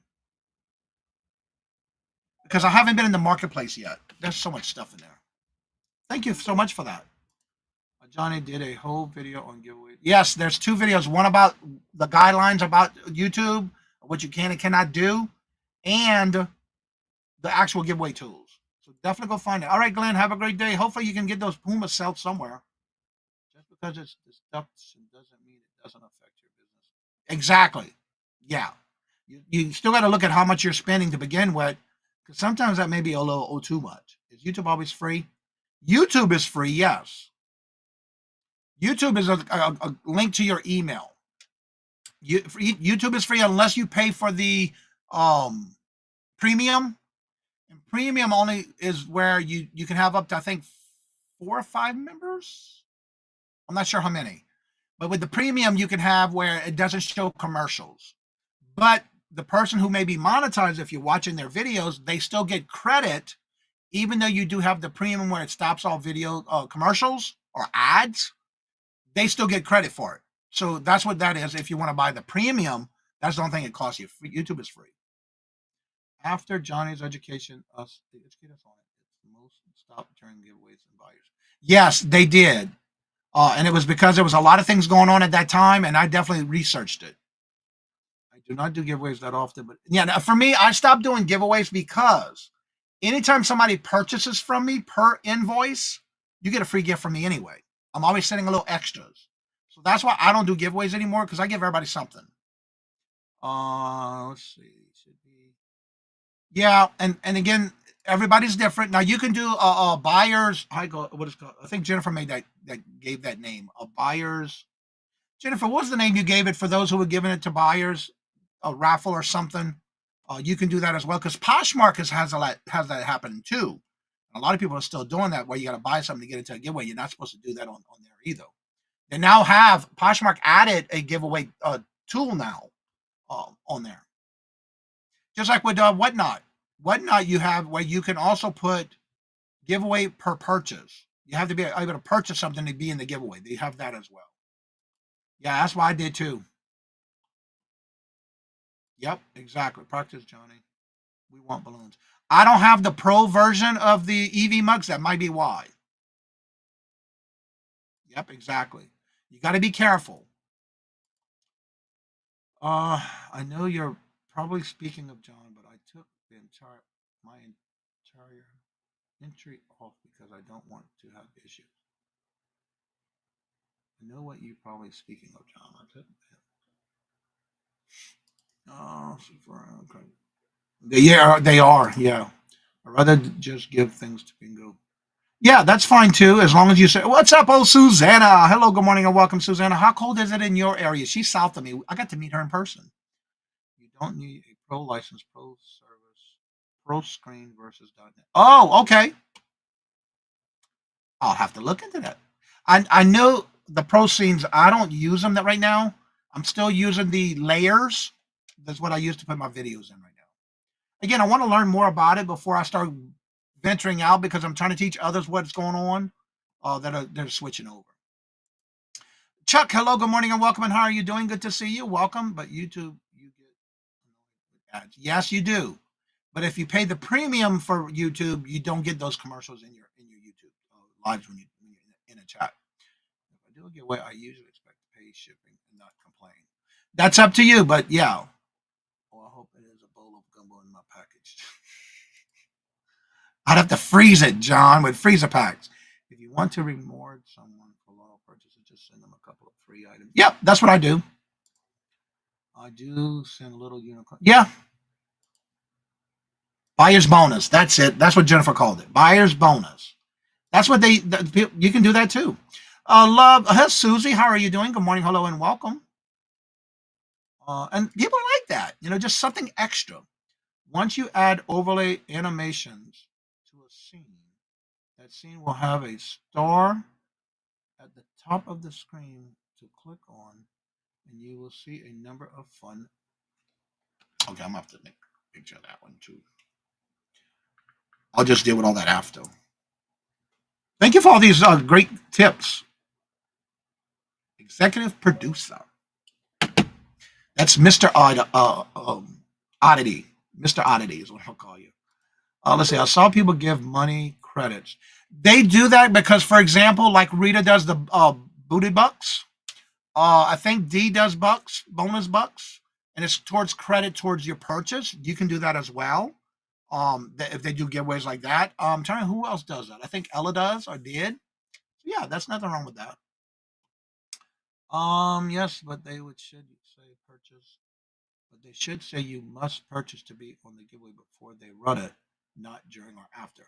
Because I haven't been in the marketplace yet. There's so much stuff in there. Thank you so much for that. Johnny did a whole video on giveaway. Yes, there's 2 videos. One about the guidelines about YouTube, what you can and cannot do, and the actual giveaway tools. So definitely go find it. All right, Glenn, have a great day. Hopefully you can get those Pumas sold somewhere. Just because it's deduction doesn't mean it doesn't affect your business. Exactly. Yeah. You still got to look at how much you're spending to begin with, because sometimes that may be a little too much. Is YouTube always free? YouTube is free, yes. YouTube is a link to your email. YouTube is free unless you pay for the premium. And premium only is where you can have up to, I think, 4 or 5 members. I'm not sure how many. But with the premium, you can have where it doesn't show commercials. But the person who may be monetized, if you're watching their videos, they still get credit, even though you do have the premium where it stops all video commercials or ads. They still get credit for it. So that's what that is. If you want to buy the premium, that's the only thing it costs you. YouTube is free. After Johnny's education, us they educate us on it. It's the most stop during giveaways and buyers. Yes, they did. And it was because there was a lot of things going on at that time, and I definitely researched it. I do not do giveaways that often, but yeah, now for me, I stopped doing giveaways because anytime somebody purchases from me per invoice, you get a free gift from me anyway. I'm always sending a little extras. So that's why I don't do giveaways anymore because I give everybody something. Let's see. Should be. Yeah, and again, everybody's different. Now you can do buyers. I go. What is it called? I think Jennifer made that gave that name. Buyers. Jennifer, what was the name you gave it for those who were giving it to buyers? A raffle or something. You can do that as well because Poshmark has that happening too. A lot of people are still doing that where you got to buy something to get into a giveaway. You're not supposed to do that on there either. They now have Poshmark added a giveaway tool now on there. Just like with Whatnot. Whatnot you have where you can also put giveaway per purchase. You have to be able to purchase something to be in the giveaway. They have that as well. Yeah, that's what I did too. Yep, exactly. Practice, Johnny. We want balloons. I don't have the pro version of the EV mugs. That might be why. Yep, exactly. You got to be careful. I know you're probably speaking of John, but I took my entire entry off because I don't want to have issues. I know what you're probably speaking of, John. I took that. Oh, okay. Yeah, they are. Yeah. I'd rather just give things to Bingo. Yeah, that's fine too, as long as you say, "What's up, old Susanna? Hello, good morning, and welcome, Susanna. How cold is it in your area?" She's south of me. I got to meet her in person. You don't need a pro license, pro service, pro screen versus .net. Oh, okay. I'll have to look into that. I know the pro scenes. I don't use them that right now. I'm still using the layers. That's what I use to put my videos in right now. Again, I want to learn more about it before I start venturing out because I'm trying to teach others what's going on they're switching over. Chuck, hello, good morning, and welcome. And how are you doing? Good to see you. Welcome. But YouTube, you get ads. Yes, you do. But if you pay the premium for YouTube, you don't get those commercials in your YouTube lives when you're in a chat. If I do a giveaway, I usually expect to pay shipping and not complain. That's up to you, but yeah. Oh, I hope it is a bowl of gumbo in my package. I'd have to freeze it, John, with freezer packs. If you want to reward someone for loyal purchases, just send them a couple of free items. Yep, that's what I do. I do send a little unicorn. Yeah. Buyer's bonus. That's it. That's what Jennifer called it. Buyer's bonus. That's what you can do that too. Hey, Susie, how are you doing? Good morning, hello, and welcome. And people like that, just something extra. Once you add overlay animations to a scene, that scene will have a star at the top of the screen to click on, and you will see a number of fun. Okay, I'm gonna have to make a picture of that one too. I'll just deal with all that after. Thank you for all these great tips. Executive producer. That's Mr. Oddity. Mr. Oddity is what I'll call you. Let's see. I saw people give money credits. They do that because, for example, like Rita does the booty bucks. I think D does bonus bucks, and it's towards credit towards your purchase. You can do that as well. If they do giveaways like that. I'm trying to who else does that. I think Ella does or did. Yeah, that's nothing wrong with that. Yes, but they should say purchase. But they should say you must purchase to be on the giveaway before they run it, not during or after.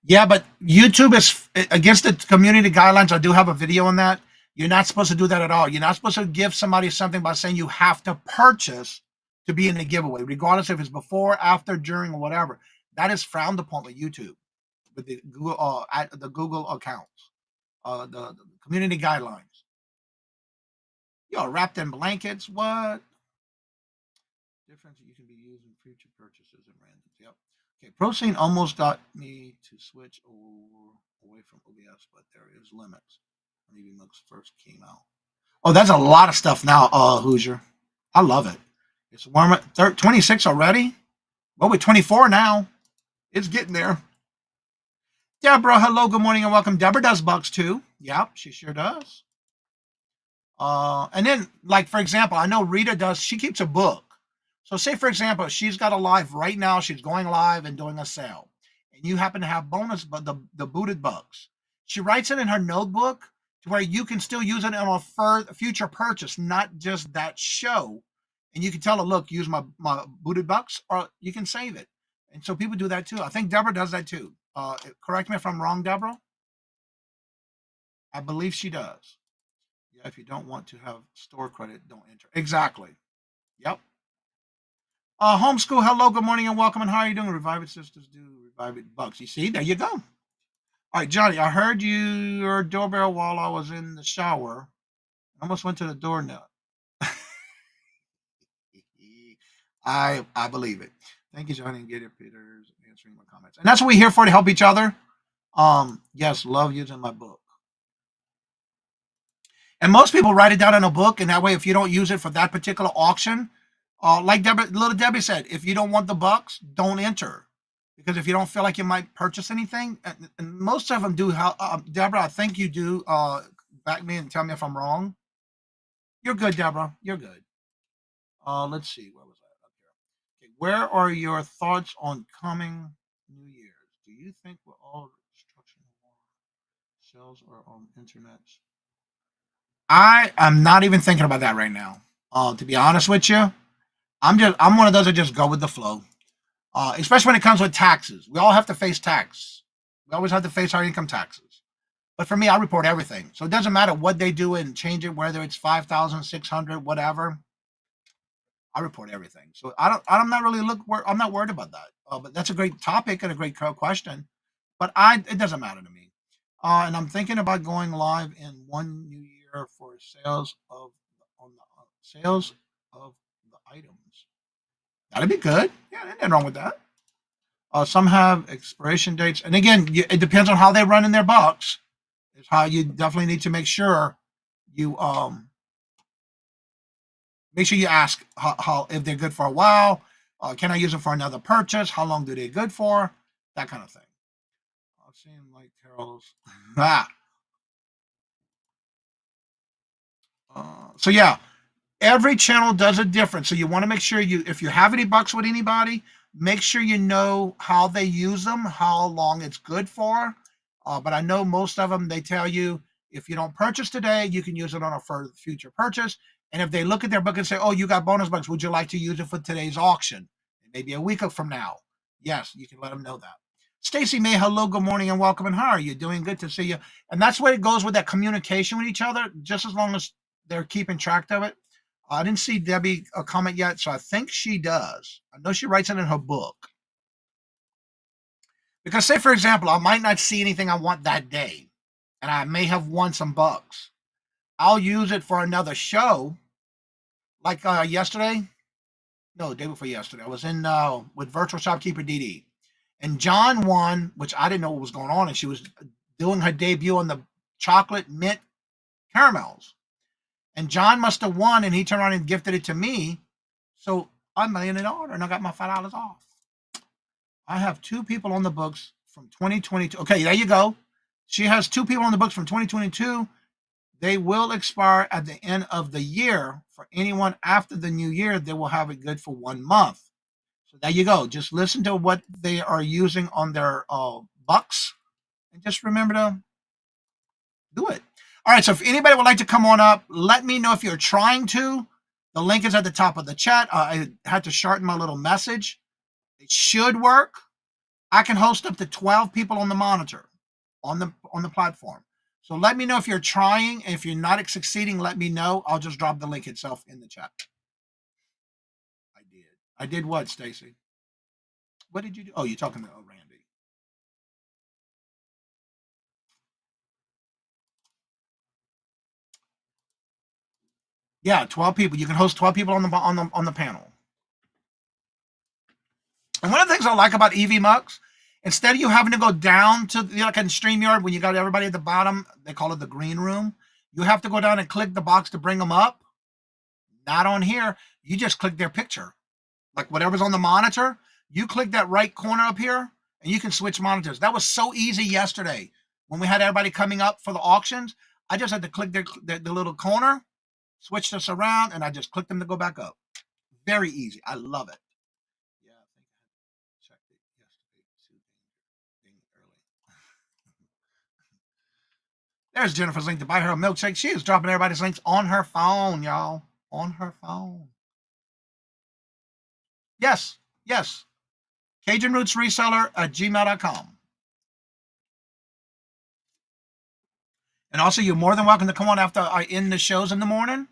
Yeah, but YouTube is against the community guidelines. I do have a video on that. You're not supposed to do that at all. You're not supposed to give somebody something by saying you have to purchase to be in the giveaway, regardless if it's before, after, during, or whatever. That is frowned upon with YouTube, with the Google accounts, the community guidelines. Yo, wrapped in blankets. What? Difference you can be using future purchases and randoms. Yep. Okay, Procene almost got me to switch away from OBS, but there is limits. When EV Mux first came out. Oh, that's a lot of stuff now, Hoosier. I love it. It's warm at 26 already. Well, we're 24 now. It's getting there. Deborah, hello, good morning, and welcome. Deborah does bucks too. Yep, she sure does. And then, like, for example, I know Rita does, she keeps a book. So say, for example, she's got a live right now, she's going live and doing a sale. And you happen to have bonus, but the booted bucks. She writes it in her notebook to where you can still use it on a future purchase, not just that show. And you can tell her, look, use my booted bucks, or you can save it. And so people do that too. I think Deborah does that too. Correct me if I'm wrong, Deborah. I believe she does. Yeah, if you don't want to have store credit, don't enter. Exactly. Yep. Homeschool, hello, good morning, and welcome. And how are you doing? Revive It Sisters do Revive It Bucks. You see, there you go. All right, Johnny, I heard your doorbell while I was in the shower. I almost went to the door nut. I believe it. Thank you, Johnny and Gator Peters, answering my comments. And that's what we're here for, to help each other. Yes, love using my book. And most people write it down in a book, and that way, if you don't use it for that particular auction, like little Debbie said, if you don't want the bucks, don't enter. Because if you don't feel like you might purchase anything, and most of them do, Deborah, I think you do, back me and tell me if I'm wrong. You're good, Deborah. You're good. Let's see. Where was I? Up here. Okay. Where are your thoughts on coming New Year's? Do you think we're all instructional sales or on internet? I am not even thinking about that right now. To be honest with you, I'm one of those that just go with the flow. Especially when it comes with taxes. We all have to face tax. We always have to face our income taxes. But for me, I report everything. So it doesn't matter what they do and change it, whether it's 5,600, whatever. I report everything. So I'm not really I'm not worried about that. But that's a great topic and a great question. But it doesn't matter to me. And I'm thinking about going live in one new year for sales of the items. That'd be good. Yeah, there's nothing wrong with that. Some have expiration dates, and again, it depends on how they run in their bucks. It's how you definitely need to make sure you ask how if they're good for a while. Can I use them for another purchase? How long do they good for? That kind of thing. I've seen like Carol's. So yeah, every channel does it different. So you want to make sure if you have any bucks with anybody, make sure you know how they use them, how long it's good for. But I know most of them, they tell you if you don't purchase today, you can use it on a future purchase. And if they look at their book and say, oh, you got bonus bucks, would you like to use it for today's auction? Maybe a week from now. Yes, you can let them know that. Stacy May, hello, good morning, and welcome. And how are you doing? Good to see you. And that's where it goes with that communication with each other, just as long as they're keeping track of it. I didn't see Debbie comment yet, so I think she does. I know she writes it in her book. Because say, for example, I might not see anything I want that day, and I may have won some bucks. I'll use it for another show, like yesterday. No, the day before yesterday. I was in with Virtual Shopkeeper DD. And John won, which I didn't know what was going on, and she was doing her debut on the chocolate mint caramels. And John must have won, and he turned around and gifted it to me. So I made an order, and I got my $5 off. I have 2 people on the books from 2022. Okay, there you go. She has 2 people on the books from 2022. They will expire at the end of the year. For anyone after the new year, they will have it good for 1 month. So there you go. Just listen to what they are using on their bucks, and just remember to do it. All right, so if anybody would like to come on up, let me know if you're trying to. The link is at the top of the chat. I had to shorten my little message. It should work. I can host up to 12 people on the monitor, on the platform. So let me know if you're trying. If you're not succeeding, let me know. I'll just drop the link itself in the chat. I did what, Stacy? What did you do? Oh, you're talking to Randy. Yeah, 12 people. You can host 12 people on the panel. And one of the things I like about EV Mucks, instead of you having to go down to like in StreamYard when you got everybody at the bottom, they call it the green room. You have to go down and click the box to bring them up. Not on here. You just click their picture, like whatever's on the monitor. You click that right corner up here, and you can switch monitors. That was so easy yesterday when we had everybody coming up for the auctions. I just had to click the little corner, switch this around, and I just clicked them to go back up. Very easy. I love it. Yeah, I think I checked it yesterday. Early. There's Jennifer's link to buy her a milkshake. She is dropping everybody's links on her phone, y'all. On her phone. Yes, yes. CajunRootsReseller@gmail.com. And also, you're more than welcome to come on after I end the shows in the morning.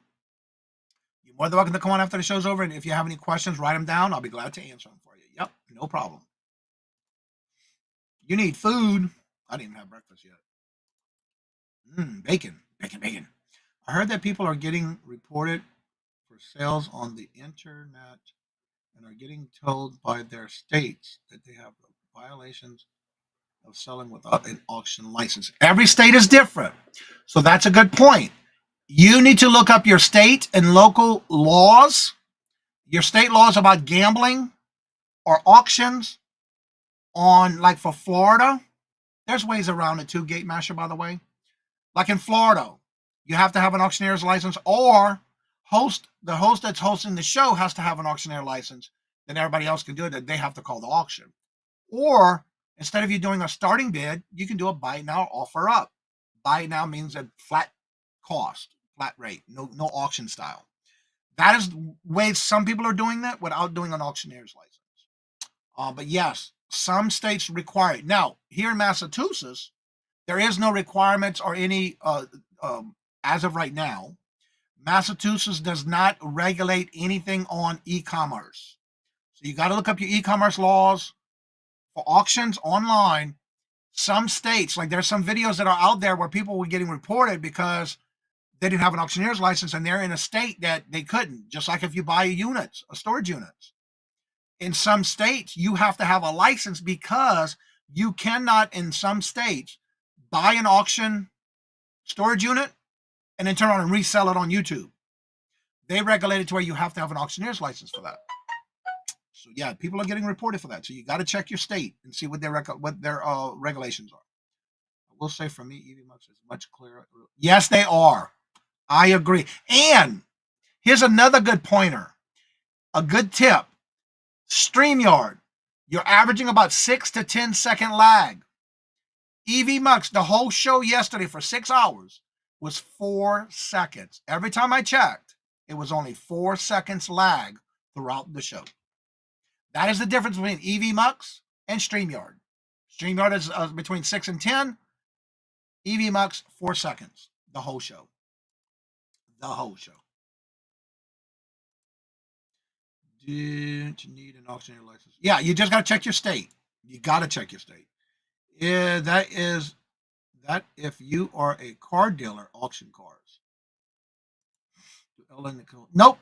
You're more than welcome to come on after the show's over. And if you have any questions, write them down. I'll be glad to answer them for you. Yep, no problem. You need food. I didn't even have breakfast yet. Bacon. I heard that people are getting reported for sales on the internet and are getting told by their states that they have violations of selling without an auction license. Every state is different. So that's a good point. You need to look up your state and local laws, your state laws about gambling or auctions on, like for Florida. There's ways around it too, Gate Masher, by the way. Like in Florida, you have to have an auctioneer's license, or the host that's hosting the show has to have an auctioneer license. Then everybody else can do it. That they have to call the auction. Or instead of you doing a starting bid, you can do a buy now, offer up. Buy now means a flat cost, flat rate, no auction style. That is the way some people are doing that without doing an auctioneer's license. But yes, some states require it. Now, here in Massachusetts, there is no requirements or any, as of right now, Massachusetts does not regulate anything on e-commerce. So you got to look up your e-commerce laws for auctions online. Some states, like there's some videos that are out there where people were getting reported because they didn't have an auctioneer's license and they're in a state that they couldn't. Just like if you buy a storage units. In some states, you have to have a license because you cannot, in some states, buy an auction storage unit and then turn around and resell it on YouTube. They regulate it to where you have to have an auctioneer's license for that. So yeah, people are getting reported for that. So you got to check your state and see what their regulations are. I will say for me, EV Much is much clearer. Yes, they are. I agree. And here's another good pointer, a good tip. StreamYard, you're averaging about 6 to 10 second lag. EV Mux, the whole show yesterday for 6 hours was 4 seconds. Every time I checked, it was only 4 seconds lag throughout the show. That is the difference between EV Mux and StreamYard. StreamYard is between 6 and 10. EV Mux, 4 seconds. The whole show. The whole show. Do you need an auctioneer license? Yeah, you just got to check your state. You got to check your state. Yeah, that if you are a car dealer, auction cars. Nope.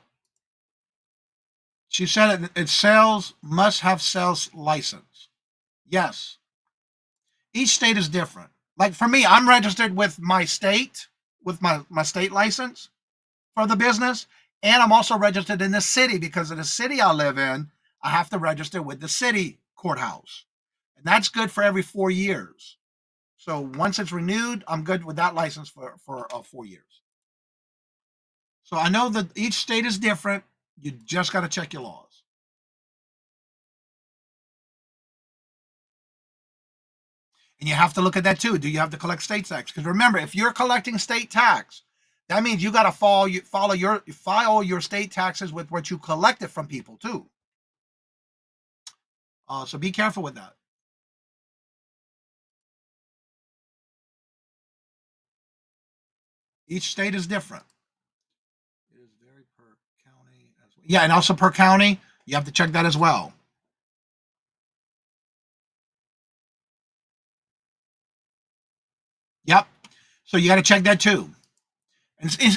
She said it sales must have sales license. Yes. Each state is different. Like for me, I'm registered with my state, with my state license for the business. And I'm also registered in the city because of the city I live in. I have to register with the city courthouse. And that's good for every 4 years. So once it's renewed, I'm good with that license for 4 years. So I know that each state is different. You just got to check your laws. And you have to look at that too. Do you have to collect state tax? Because remember, if you're collecting state tax, that means you got to file your state taxes with what you collected from people too. So be careful with that. Each state is different. It is very per county as well. Yeah, and also per county, you have to check that as well. Yep. So you got to check that too.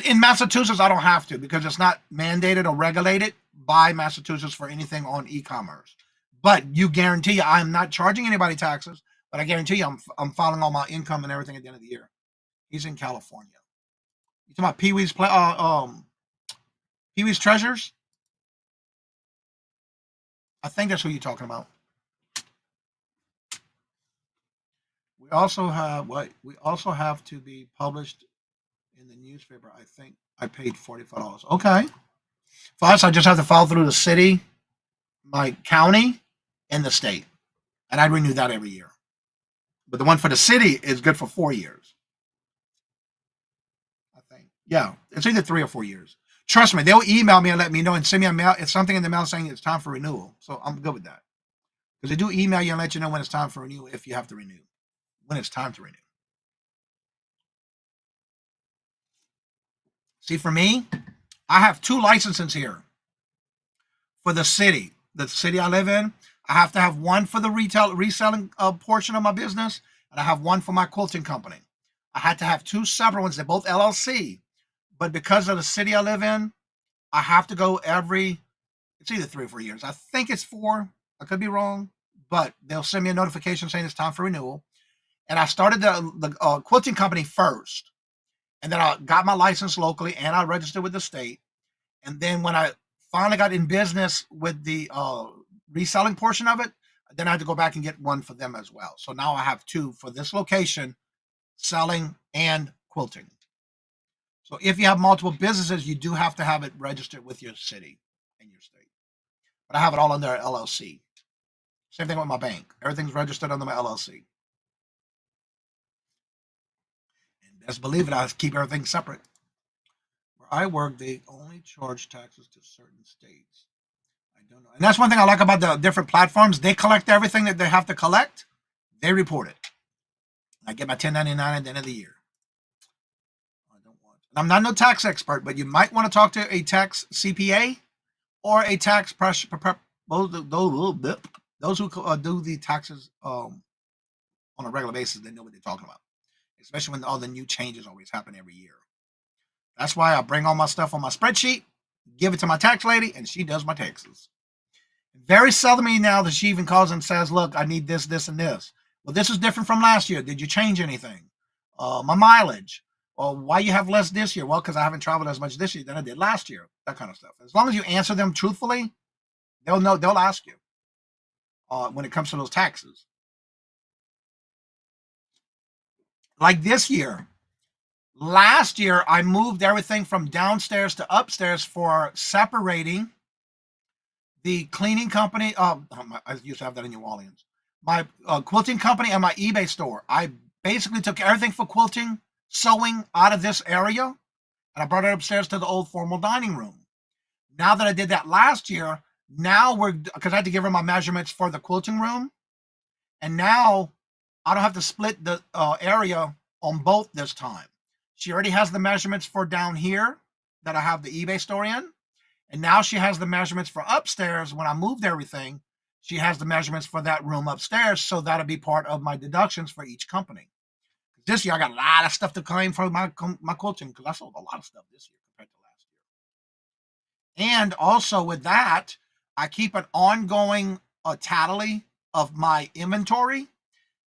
In Massachusetts, I don't have to because it's not mandated or regulated by Massachusetts for anything on e-commerce. But you guarantee you, I'm not charging anybody taxes, but I guarantee you I'm filing all my income and everything at the end of the year. He's in California. You talking about Pee Wee's Treasures? I think that's who you're talking about. We also have what? We also have to be published in the newspaper. I think I paid $45. Okay. For us, I just have to follow through the city, my county, and the state, and I renew that every year. But the one for the city is good for 4 years. I think. Yeah, it's either 3 or 4 years. Trust me, they'll email me and let me know and send me a mail. It's something in the mail saying it's time for renewal. So I'm good with that. Because they do email you and let you know when it's time for renewal if you have to renew. When it's time to renew. See, for me, I have 2 licenses here for the city. The city I live in, I have to have one for the reselling portion of my business, and I have one for my quilting company. I had to have 2 separate ones. They're both LLC, but because of the city I live in, I have to go it's either 3 or 4 years. I think it's 4. I could be wrong, but they'll send me a notification saying it's time for renewal. And I started the quilting company first, and then I got my license locally, and I registered with the state. And then when I finally got in business with the reselling portion of it, then I had to go back and get one for them as well. So now I have 2 for this location, selling and quilting. So if you have multiple businesses, you do have to have it registered with your city and your state. But I have it all under LLC. Same thing with my bank. Everything's registered under my LLC. And best believe it, I keep everything separate. Where I work, they only charge taxes to certain states. I don't know. And that's one thing I like about the different platforms. They collect everything that they have to collect. They report it. I get my 1099 at the end of the year. I'm not no tax expert, but you might want to talk to a tax CPA or a tax those who do the taxes on a regular basis. They know what they're talking about, especially when all the new changes always happen every year. That's why I bring all my stuff on my spreadsheet, give it to my tax lady, and she does my taxes. Very seldomly now that she even calls and says, look, I need this, this, and this. Well, this is different from last year. Did you change anything? My mileage. Well, why you have less this year? Well, because I haven't traveled as much this year than I did last year. That kind of stuff. As long as you answer them truthfully, they'll know. They'll ask you when it comes to those taxes. Like this year, last year I moved everything from downstairs to upstairs for separating the cleaning company. I used to have that in New Orleans. My quilting company and my eBay store. I basically took everything for quilting, sewing out of this area, and I brought it upstairs to the old formal dining room. Now that I did that last year, because I had to give her my measurements for the quilting room, and now I don't have to split the area on both this time. She already has the measurements for down here that I have the eBay store in, and now she has the measurements for upstairs. When I moved everything, she has the measurements for that room upstairs, so that'll be part of my deductions for each company. This year, I got a lot of stuff to claim for my quilting because I sold a lot of stuff this year compared to last year. And also with that, I keep an ongoing tally of my inventory.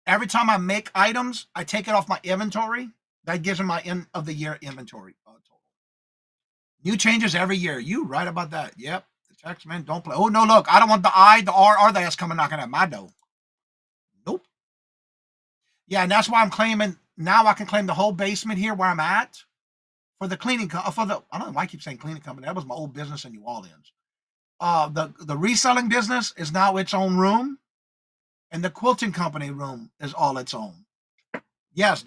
Every time I make items, I take it off my inventory. That gives me my end of the year inventory total. New changes every year. You right about that. Yep. The tax man don't play. Oh, no, look. I don't want the I, the R, or the S coming knocking at my door. Nope. Yeah, and that's why I'm claiming, now I can claim the whole basement here where I'm at for the cleaning, I don't know why I keep saying cleaning company. That was my old business in New Orleans. The reselling business is now its own room, and the quilting company room is all its own. Yes,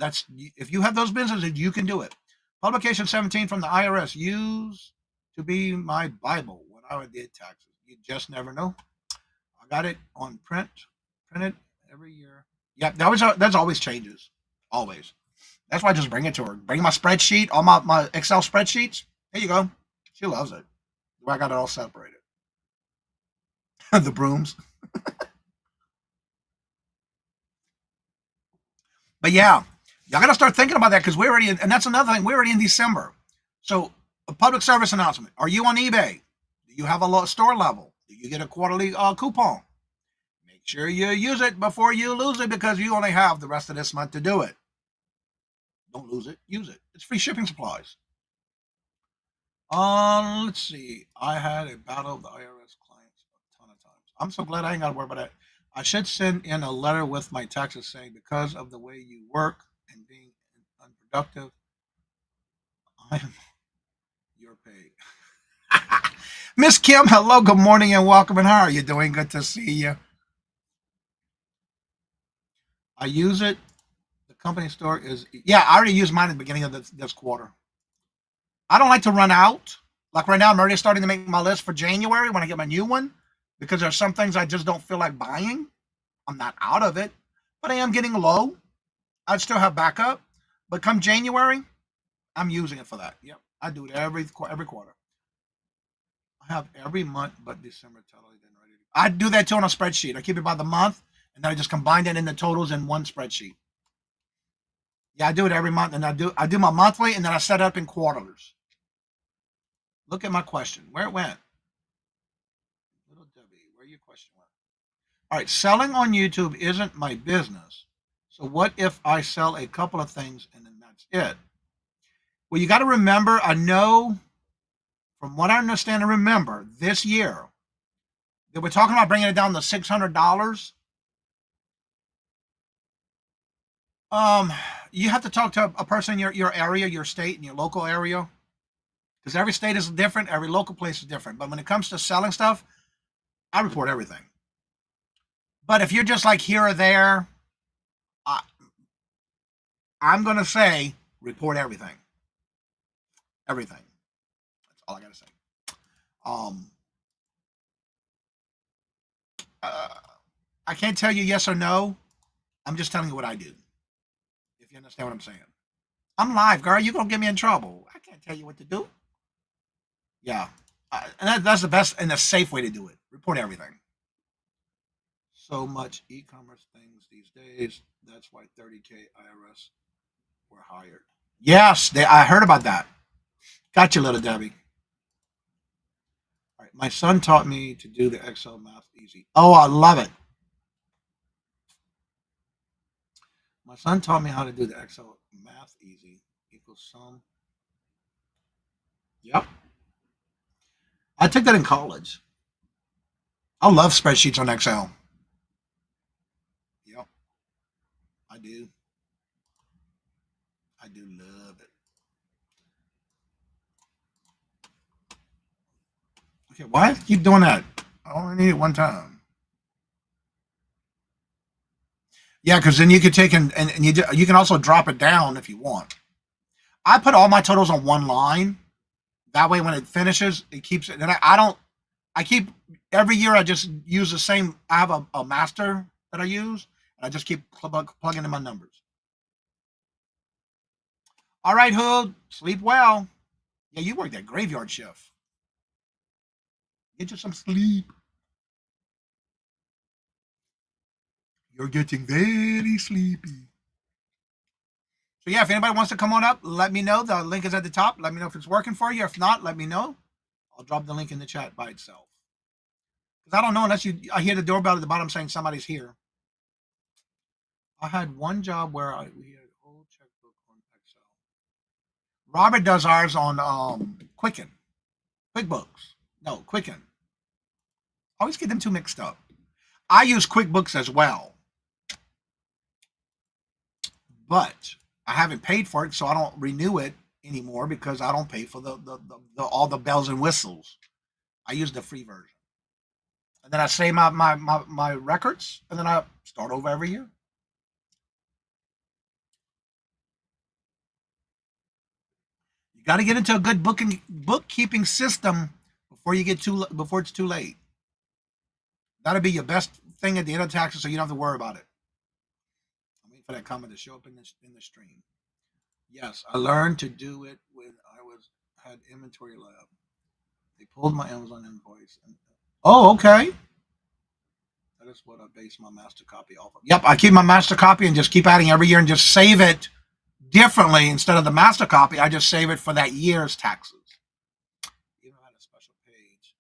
if you have those businesses, you can do it. Publication 17 from the IRS used to be my Bible when I did taxes. You just never know. I got it on printed every year. Yeah, that's always changes. Always. That's why I just bring it to her. Bring my spreadsheet, all my Excel spreadsheets. Here you go. She loves it. I got it all separated. The brooms. But yeah, y'all got to start thinking about that because we're already in, and that's another thing. We're already in December. So a public service announcement. Are you on eBay? Do you have a store level? Do you get a quarterly coupon? Make sure you use it before you lose it because you only have the rest of this month to do it. Don't lose it. Use it. It's free shipping supplies. Let's see. I had a battle of the IRS clients a ton of times. I'm so glad I ain't got to worry about that. I should send in a letter with my taxes saying because of the way you work and being unproductive, I'm your pay. Miss Kim, hello, good morning and welcome. And how are you doing? Good to see you. I use it. The company store is, yeah, I already used mine at the beginning of this quarter. I don't like to run out. Like right now, I'm already starting to make my list for January when I get my new one because there's some things I just don't feel like buying. I'm not out of it, but I am getting low. I'd still have backup, but come January, I'm using it for that. Yep, I do it every quarter. I have every month but December totally didn't ready. I do that too on a spreadsheet. I keep it by the month, and then I just combine it in the totals in one spreadsheet. Yeah, I do it every month, and I do my monthly, and then I set it up in quarters. Look at my question. Where it went? Little Debbie, where your question went? All right, selling on YouTube isn't my business. So what if I sell a couple of things and then that's it? Well, you got to remember, I know from what I understand and remember this year, they were talking about bringing it down to $600. You have to talk to a person in your area, your state, and your local area, because every state is different, every local place is different. But when it comes to selling stuff, I report everything. But if you're just like here or there, I'm gonna say report everything. Everything. That's all I gotta say. I can't tell you yes or no. I'm just telling you what I do. If you understand what I'm saying. I'm live, girl. You're gonna get me in trouble. I can't tell you what to do. Yeah, and that's the best and the safe way to do it. Report everything. So much e-commerce things these days. That's why 30K IRS were hired. Yes, I heard about that. Got you, little Debbie. All right, my son taught me to do the Excel math easy. Oh, I love it. My son taught me how to do the Excel math easy equals sum. Yep. I took that in college. I love spreadsheets on Excel. Yep. I do. I do love it. Okay, why do you keep doing that? I only need it one time. Yeah, because then you could take and you can also drop it down if you want. I put all my totals on one line. That way, when it finishes, it keeps it. And I keep every year. I just use the same. I have a master that I use, and I just keep plugging in my numbers. All right, Hood, sleep well. Yeah, you work that graveyard shift. Get you some sleep. You're getting very sleepy. So yeah, if anybody wants to come on up, let me know. The link is at the top. Let me know if it's working for you. If not, let me know. I'll drop the link in the chat by itself. Because I don't know unless I hear the doorbell at the bottom saying somebody's here. I had one job where we had a whole checkbook on Excel. Robert does ours on Quicken. QuickBooks. No, Quicken. I always get them two mixed up. I use QuickBooks as well. But I haven't paid for it, so I don't renew it anymore because I don't pay for the all the bells and whistles. I use the free version. And then I save my records, and then I start over every year. You got to get into a good bookkeeping system before it's too late. That'll be your best thing at the end of taxes, so you don't have to worry about it. I'm waiting for that comment to show up in the stream. Yes, I learned to do it when I had inventory lab. They pulled my Amazon invoice. Oh, okay. That is what I base my master copy off of. Yep, I keep my master copy and just keep adding every year and just save it differently. Instead of the master copy, I just save it for that year's taxes. You know, I had a special page.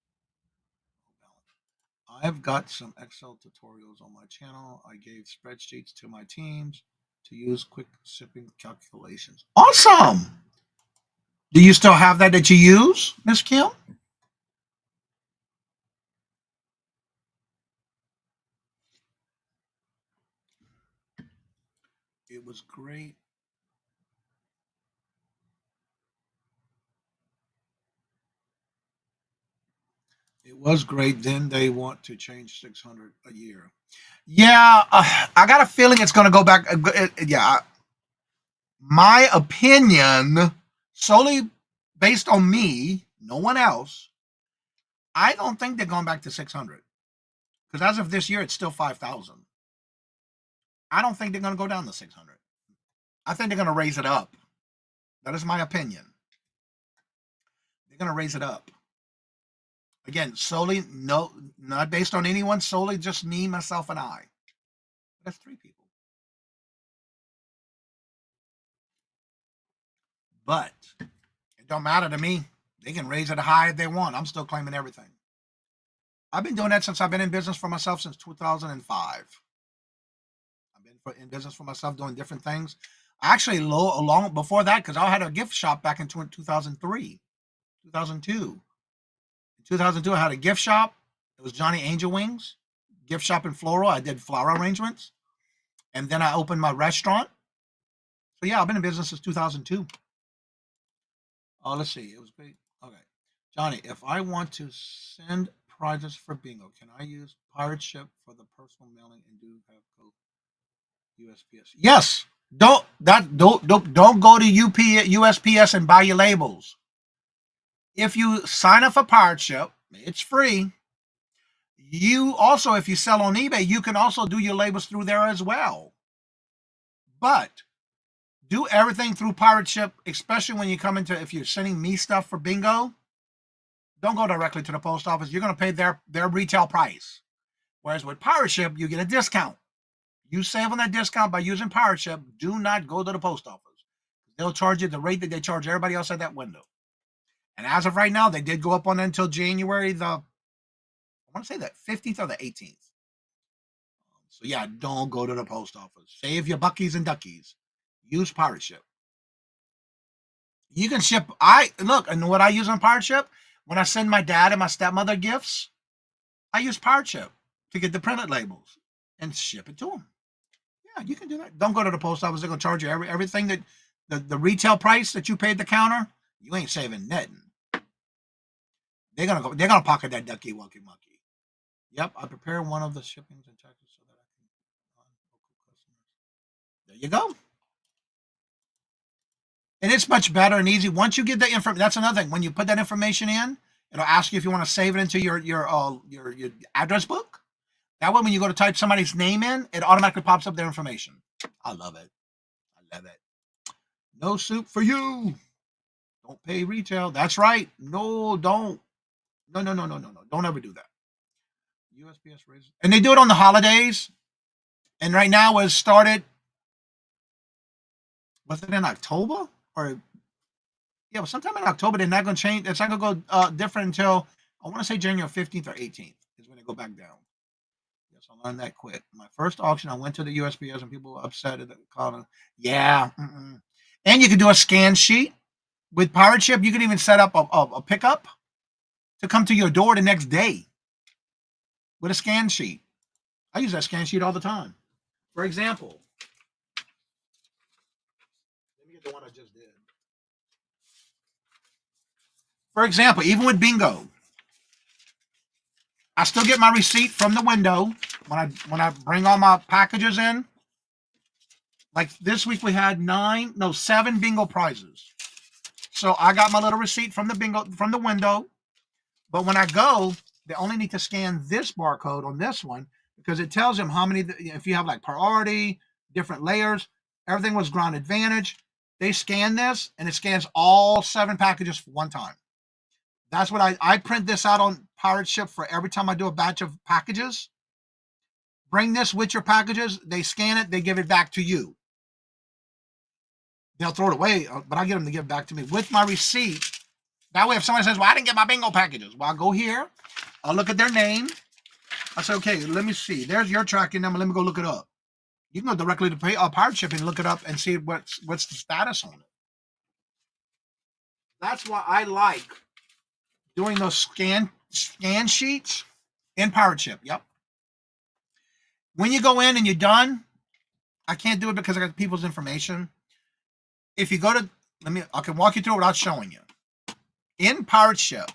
I've got some Excel tutorials on my channel. I gave spreadsheets to my teams to use quick shipping calculations. Awesome. Do you still have that you use, Miss Kim? was great. It was great. Then they want to change 600 a year. Yeah, I got a feeling it's going to go back. My opinion, solely based on me, no one else. I don't think they're going back to 600 because as of this year, it's still 5,000. I don't think they're going to go down to 600. I think they're going to raise it up. That is my opinion. They're going to raise it up. Again, solely, no, not based on anyone, solely just me, myself, and I. That's 3 people. But it don't matter to me. They can raise it high if they want. I'm still claiming everything. I've been doing that since I've been in business for myself since 2005. I've been in business for myself doing different things. Actually, long before that, because I had a gift shop back in 2003, 2002. In 2002, I had a gift shop. It was Johnny Angel Wings, gift shop in Floral. I did flower arrangements. And then I opened my restaurant. So yeah, I've been in business since 2002. Oh, let's see. It was great. Okay. Johnny, if I want to send prizes for bingo, can I use pirate ship for the personal mailing and do have code USPS? Yes. Don't go to USPS and buy your labels. If you sign up for pirate ship, it's free. You also, if you sell on eBay, you can also do your labels through there as well. But do everything through pirate ship, especially when you come into, if you're sending me stuff for bingo, don't go directly to the post office. You're going to pay their retail price. Whereas with pirate ship, you get a discount. You save on that discount by using pirate ship. Do not go to the post office. They'll charge you the rate that they charge everybody else at that window. And as of right now, they did go up on until January I want to say the 15th or the 18th. So yeah, don't go to the post office. Save your buckies and duckies. Use pirate ship. You can ship. And what I use on pirate ship, when I send my dad and my stepmother gifts, I use pirate ship to get the printed labels and ship it to them. Yeah, you can do that. Don't go to the post office. They're gonna charge you everything that the retail price that you paid the counter. You ain't saving nothing. They're gonna pocket that ducky wucky monkey. Yep, I prepare one of the shippings and taxes so that I can local customers. There you go. And it's much better and easy. Once you get the information, that's another thing. When you put that information in, it'll ask you if you want to save it into your address book. That way, when you go to type somebody's name in, it automatically pops up their information. I love it. I love it. No soup for you. Don't pay retail. That's right. No, don't. No. Don't ever do that. USPS raises. And they do it on the holidays. And right now it's started. Was it in October? Well, sometime in October, they're not going to change. It's not going to go different until, I want to say January 15th or 18th is when they go back down. Yes, I learned that quick. My first auction, I went to the USPS and people were upset at the calling. Yeah. And you can do a scan sheet. With pirate ship, you can even set up a pickup to come to your door the next day with a scan sheet. I use that scan sheet all the time. For example, let me get the one I just did. For example, even with bingo, I still get my receipt from the window when I bring all my packages in. Like this week we had 7 bingo prizes. So I got my little receipt from the window. But when I go, they only need to scan this barcode on this one because it tells them how many, if you have like priority, different layers, everything was ground advantage. They scan this and it scans all 7 packages for one time. That's what I print this out on pirate ship for every time I do a batch of packages. Bring this with your packages. They scan it. They give it back to you. They'll throw it away, but I get them to give it back to me with my receipt. That way, if somebody says, well, I didn't get my bingo packages. Well, I'll go here. I'll look at their name. I say, okay, let me see. There's your tracking number. Let me go look it up. You can go directly to pirate ship and look it up and see what's the status on it. That's why I like doing those scan sheets in pirate ship. Yep. When you go in and you're done, I can't do it because I got people's information. If you go to, I can walk you through it without showing you. In Pirate Ship.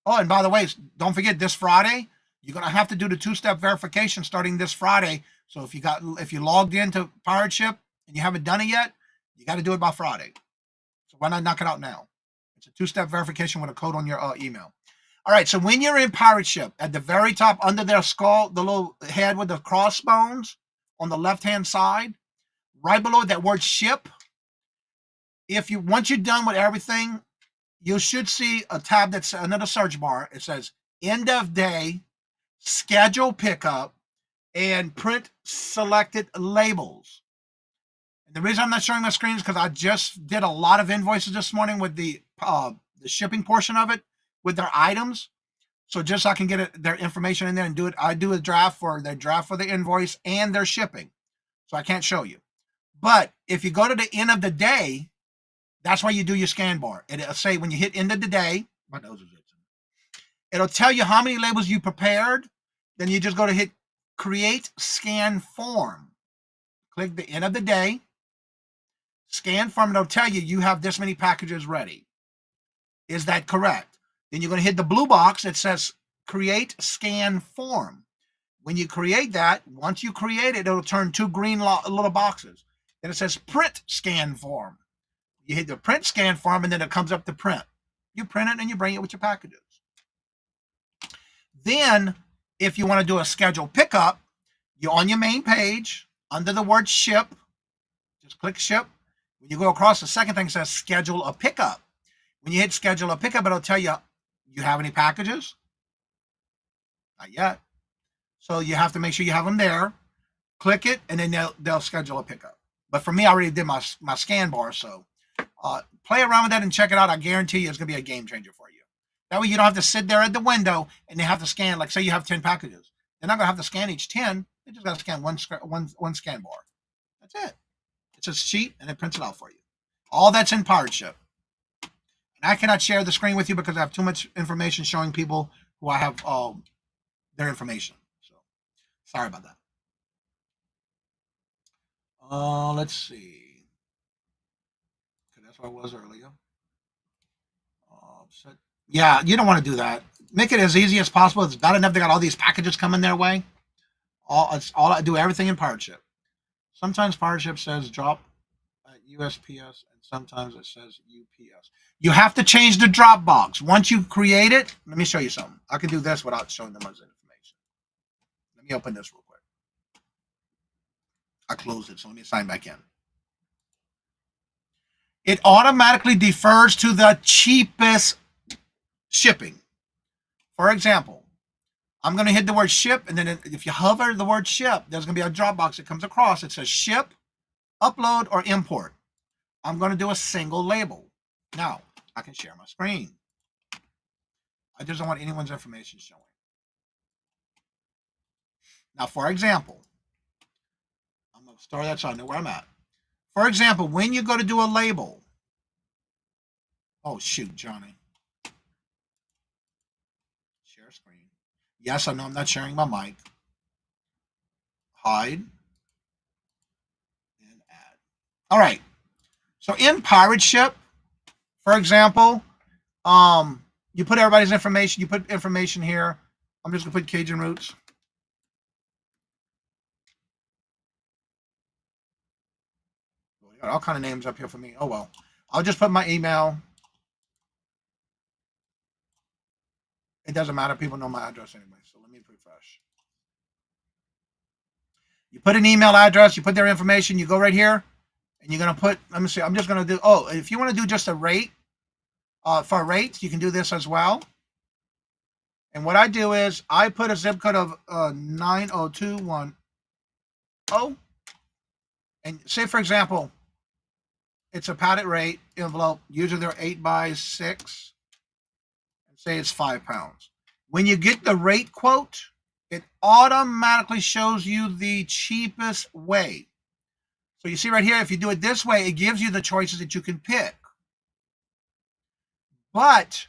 Oh, and by the way, don't forget this Friday, you're going to have to do the two-step verification starting this Friday. So if you logged into Pirate Ship and you haven't done it yet, you got to do it by Friday. So why not knock it out now? It's a two-step verification with a code on your email. All right, so when you're in Pirate Ship, at the very top under their skull, the little head with the crossbones on the left-hand side, right below that word ship, once you're done with everything, you should see a tab that's under the search bar. It says end of day, schedule pickup, and print selected labels. And the reason I'm not showing my screen is because I just did a lot of invoices this morning with the shipping portion of it with their items. So just so I can get their information in there and do it. I do a draft for the invoice and their shipping. So I can't show you. But if you go to the end of the day, that's why you do your scan bar. It'll say when you hit end of the day, my nose is itching. It'll tell you how many labels you prepared. Then you just go to hit create scan form. Click the end of the day, scan form, and it'll tell you you have this many packages ready. Is that correct? Then you're going to hit the blue box that says create scan form. When you create that, once you create it, it'll turn two green little boxes. Then it says print scan form. You hit the print scan form, and then it comes up to print. You print it and you bring it with your packages. Then, if you want to do a schedule pickup, you're on your main page under the word ship. Just click ship. When you go across, the second thing says schedule a pickup. When you hit schedule a pickup, it'll tell you have any packages? Not yet. So you have to make sure you have them there. Click it, and then they'll schedule a pickup. But for me, I already did my scan bar, so play around with that and check it out. I guarantee you it's going to be a game changer for you. That way you don't have to sit there at the window and they have to scan, like say you have 10 packages. They're not going to have to scan each 10. They just got to scan one scan bar. That's it. It's a sheet and it prints it out for you. All that's in Pirate Ship. And I cannot share the screen with you because I have too much information showing people who I have their information. So sorry about that. Let's see. Okay, that's where I was earlier. Yeah, you don't want to do that. Make it as easy as possible. It's bad enough they got all these packages coming their way. I do everything in Pirate Ship. Sometimes Pirate Ship says drop at USPS, and sometimes it says UPS. You have to change the drop box. Once you create it, let me show you something. I can do this without showing them much information. Let me open this real quick. I closed it, so let me sign back in. It automatically defers to the cheapest shipping. For example, I'm going to hit the word ship, and then if you hover the word ship, there's going to be a drop box that comes across. It says ship, upload, or import. I'm going to do a single label. Now, I can share my screen. I just don't want anyone's information showing. Now, for example, I'm going to start that so I know where I'm at. For example, when you go to do a label, oh, shoot, Johnny. Share screen. Yes, I know I'm not sharing my mic. Hide. And add. All right. So in Pirate Ship, for example, you put everybody's information. You put information here. I'm just going to put Cajun Roots. Got all kind of names up here for me. Oh, well. I'll just put my email. It doesn't matter. People know my address anyway, so let me refresh. You put an email address, you put their information, you go right here, and you're going to put, let me see, I'm just going to do, if you want to do just a rate, for rates, you can do this as well. And what I do is I put a zip code of 90210. And say, for example, it's a padded rate envelope. Usually they're 8x6. And say it's 5 pounds. When you get the rate quote, it automatically shows you the cheapest way. So you see right here, if you do it this way, it gives you the choices that you can pick. But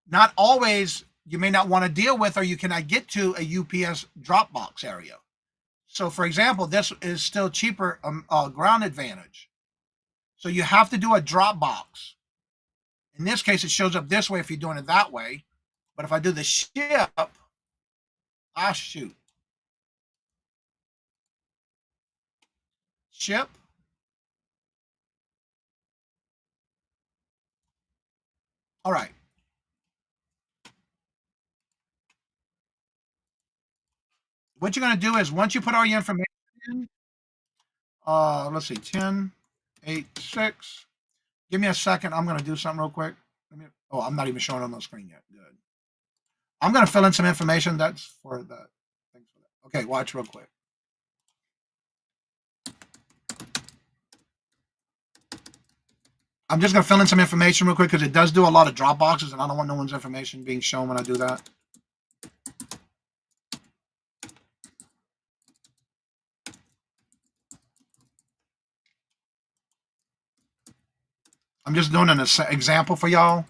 not always you may not want to deal with, or you cannot get to a UPS drop box area. So for example, this is still cheaper ground advantage. So you have to do a drop box. In this case, it shows up this way if you're doing it that way. But if I do the ship, shoot. Ship. All right. What you're going to do is once you put all your information in, let's see, 10, 8, 6. Give me a second. I'm going to do something real quick. I'm not even showing on the screen yet. Good. I'm going to fill in some information. That's for that. Thanks for that. Okay, watch real quick. I'm just going to fill in some information real quick because it does do a lot of drop boxes, and I don't want no one's information being shown when I do that. I'm just doing an example for y'all.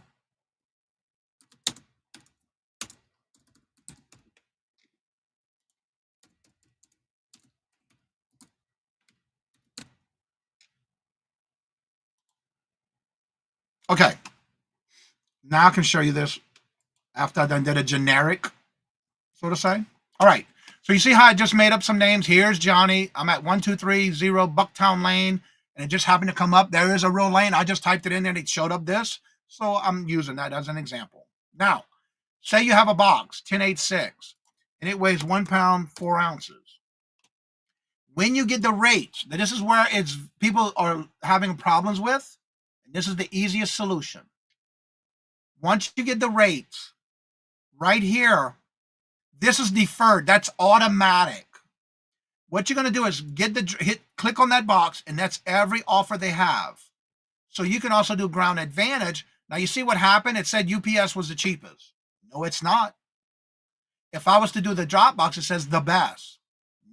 Okay. Now I can show you this after I done did a generic, so to say. All right. So you see how I just made up some names? Here's Johnny. I'm at 1230 Bucktown Lane, and it just happened to come up. There is a real lane. I just typed it in there and it showed up this. So I'm using that as an example. Now, say you have a box, 1086, and it weighs 1 pound, 4 ounces. When you get the rates, this is where people are having problems with, and this is the easiest solution. Once you get the rates, right here, this is deferred. That's automatic. What you're going to do is click on that box, and that's every offer they have. So you can also do ground advantage. Now you see what happened? It said UPS was the cheapest. No, it's not. If I was to do the drop box, it says the best.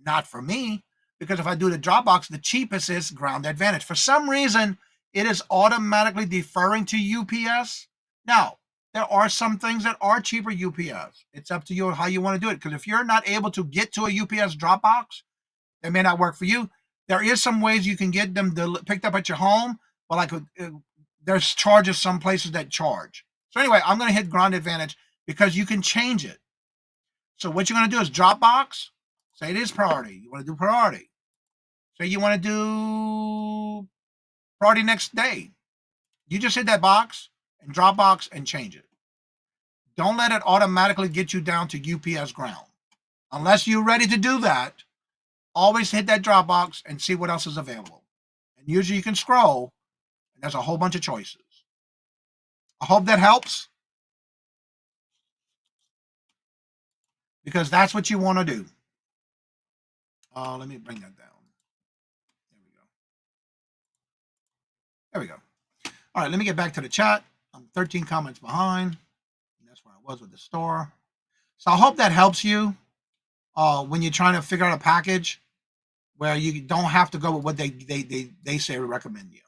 Not for me, because if I do the drop box, the cheapest is ground advantage. For some reason, it is automatically deferring to UPS. Now, there are some things that are cheaper UPS. It's up to you how you want to do it. Because if you're not able to get to a UPS drop box, it may not work for you. There is some ways you can get them picked up at your home, but there's charges some places that charge. So anyway, I'm going to hit ground advantage because you can change it. So what you're going to do is drop box. Say it is priority. You want to do priority. Say you want to do priority next day. You just hit that box and drop box and change it. Don't let it automatically get you down to UPS ground. Unless you're ready to do that, always hit that drop box and see what else is available. And usually you can scroll, and there's a whole bunch of choices. I hope that helps, because that's what you want to do. Let me bring that down. There we go. All right, let me get back to the chat. I'm 13 comments behind. And that's where I was with the store. So I hope that helps you when you're trying to figure out a package where you don't have to go with what they say or recommend you.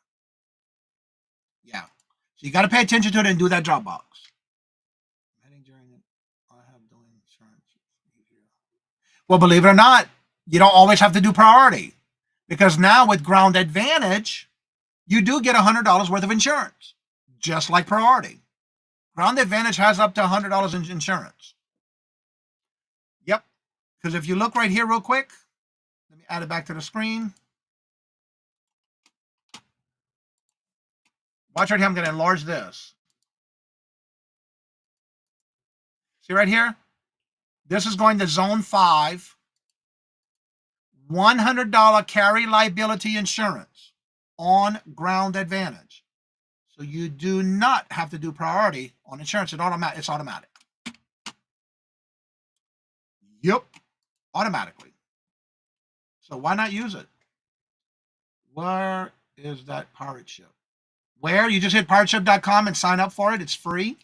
Yeah. So you got to pay attention to it and do that drop box. Well, believe it or not, you don't always have to do priority, because now with ground advantage, you do get $100 worth of insurance, just like priority. Ground advantage has up to $100 in insurance. Yep. Because if you look right here real quick, let me add it back to the screen. Watch right here. I'm going to enlarge this. See right here? This is going to zone 5. $100 carry liability insurance on ground advantage. So you do not have to do priority on insurance. It's automatic. Yep. Automatically. So why not use it? Where is that pirate ship? Where? You just hit pirateship.com and sign up for it. It's free.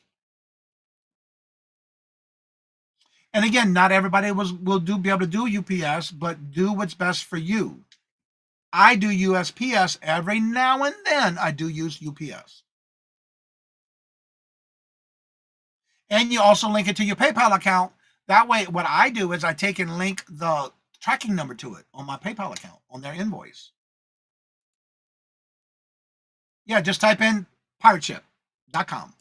And again, not everybody will be able to do UPS, but do what's best for you. I do USPS every now and then. I do use UPS. And you also link it to your PayPal account. That way, what I do is I take and link the tracking number to it on my PayPal account on their invoice. Yeah, just type in pirateship.com.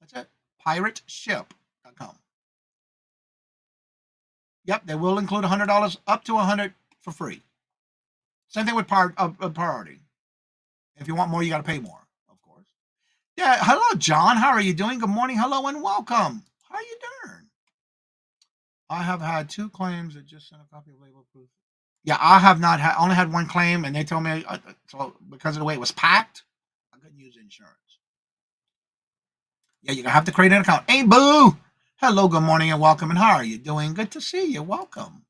That's it. Pirateship.com. Yep, they will include $100 up to $100 for free. Same thing with priority. If you want more, you got to pay more, of course. Yeah, hello, John. How are you doing? Good morning. Hello and welcome. How are you doing? I have had 2 claims that just sent a copy of label proof. Yeah, I have not had, only had 1 claim, and they told me, so because of the way it was packed, I couldn't use insurance. Yeah, you're going to have to create an account. Hey, boo! Hello, good morning and welcome, and how are you doing? Good to see you. Welcome.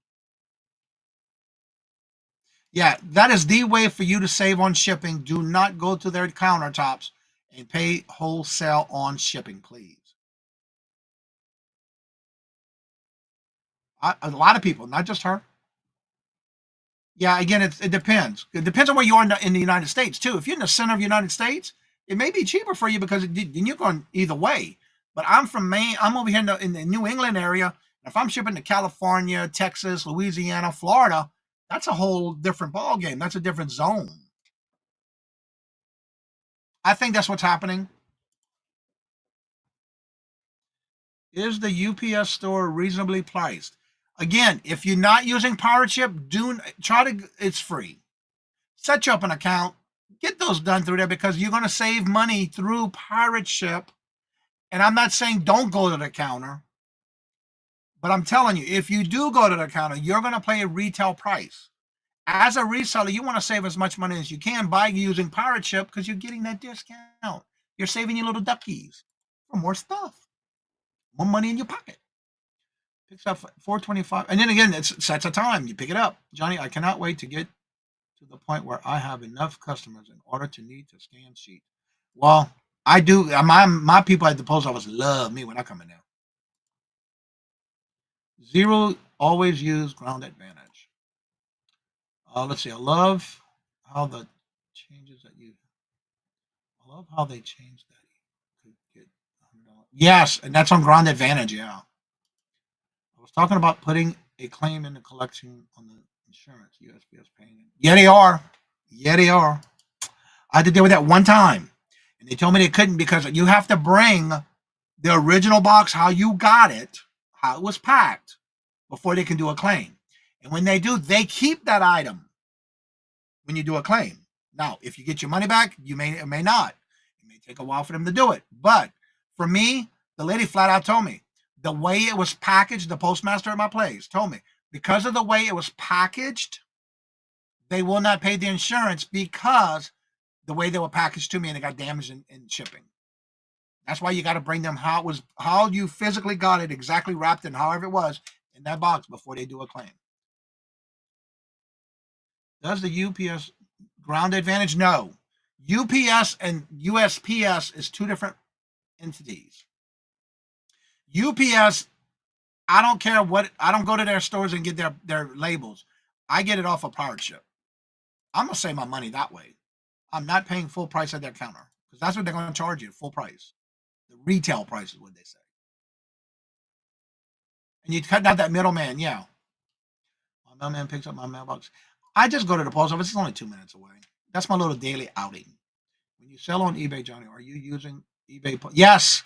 Yeah, that is the way for you to save on shipping. Do not go to their countertops and pay wholesale on shipping, please. A lot of people, not just her. Yeah, again, it depends. It depends on where you are in the United States, too. If you're in the center of the United States, it may be cheaper for you because then you're going either way. But I'm from Maine. I'm over here in the New England area. If I'm shipping to California, Texas, Louisiana, Florida, that's a whole different ball game. That's a different zone. I think that's what's happening. Is the UPS store reasonably priced? Again, if you're not using Pirate Ship, it's free. Set you up an account. Get those done through there because you're going to save money through Pirate Ship. And I'm not saying don't go to the counter. But I'm telling you, if you do go to the counter, you're going to pay a retail price. As a reseller, you want to save as much money as you can by using Pirate Ship because you're getting that discount. You're saving your little duckies for more stuff. More money in your pocket. Picks up $4.25. And then again, it sets a time. You pick it up. Johnny, I cannot wait to get to the point where I have enough customers in order to need to scan sheet. Well, I do. My people at the post office love me when I come in there. Zero, always use ground advantage. Let's see. I love how they changed that. You could get $100. Yes, and that's on ground advantage. Yeah. I was talking about putting a claim in the collection on the insurance. USPS paying. Yeah, they are. I had to deal with that one time, and they told me they couldn't because you have to bring the original box, how you got it, how it was packed, before they can do a claim. And when they do, they keep that item when you do a claim. Now, if you get your money back, you may or may not. It may take a while for them to do it. But for me, the lady flat out told me the way it was packaged, the postmaster at my place told me, because of the way it was packaged, they will not pay the insurance because the way they were packaged to me and it got damaged in shipping. That's why you got to bring them how you physically got it, exactly wrapped in however it was in that box before they do a claim. Does the UPS ground advantage? No. UPS and USPS is 2 different entities. UPS, I don't care what, I don't go to their stores and get their labels. I get it off of Pirate Ship. I'm going to save my money that way. I'm not paying full price at their counter because that's what they're going to charge you, full price. The retail price is what they say. And you cut out that middleman, yeah. My mailman picks up my mailbox. I just go to the post office. It's only 2 minutes away. That's my little daily outing. When you sell on eBay, Johnny, are you using eBay? Yes.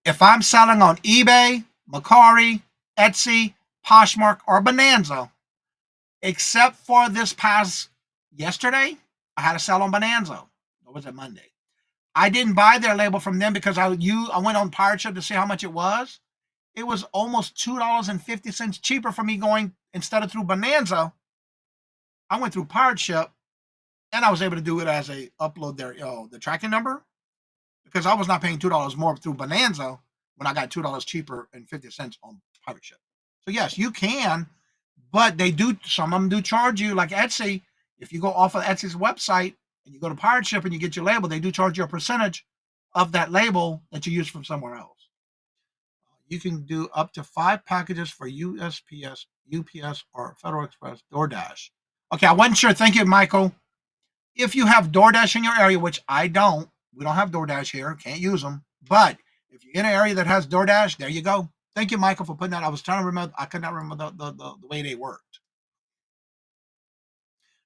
If I'm selling on eBay, Mercari, Etsy, Poshmark, or Bonanza, except for this past yesterday, I had to sell on Bonanza. Or was it Monday? I didn't buy their label from them because I went on Pirate Ship to see how much it was. It was almost $2.50 cheaper for me going instead of through Bonanza. I went through Pirate Ship, and I was able to do it as a upload the tracking number because I was not paying $2 more through Bonanza when I got $2 cheaper and 50 cents on Pirate Ship. So yes, you can, but some of them do charge you, like Etsy. If you go off of Etsy's website and you go to Pirate Ship and you get your label, they do charge you a percentage of that label that you use from somewhere else. You can do up to 5 packages for USPS, UPS, or Federal Express, DoorDash. Okay, I wasn't sure. Thank you, Michael. If you have DoorDash in your area, which I don't, we don't have DoorDash here, can't use them. But if you're in an area that has DoorDash, there you go. Thank you, Michael, for putting that. I was trying to remember. I could not remember the way they worked.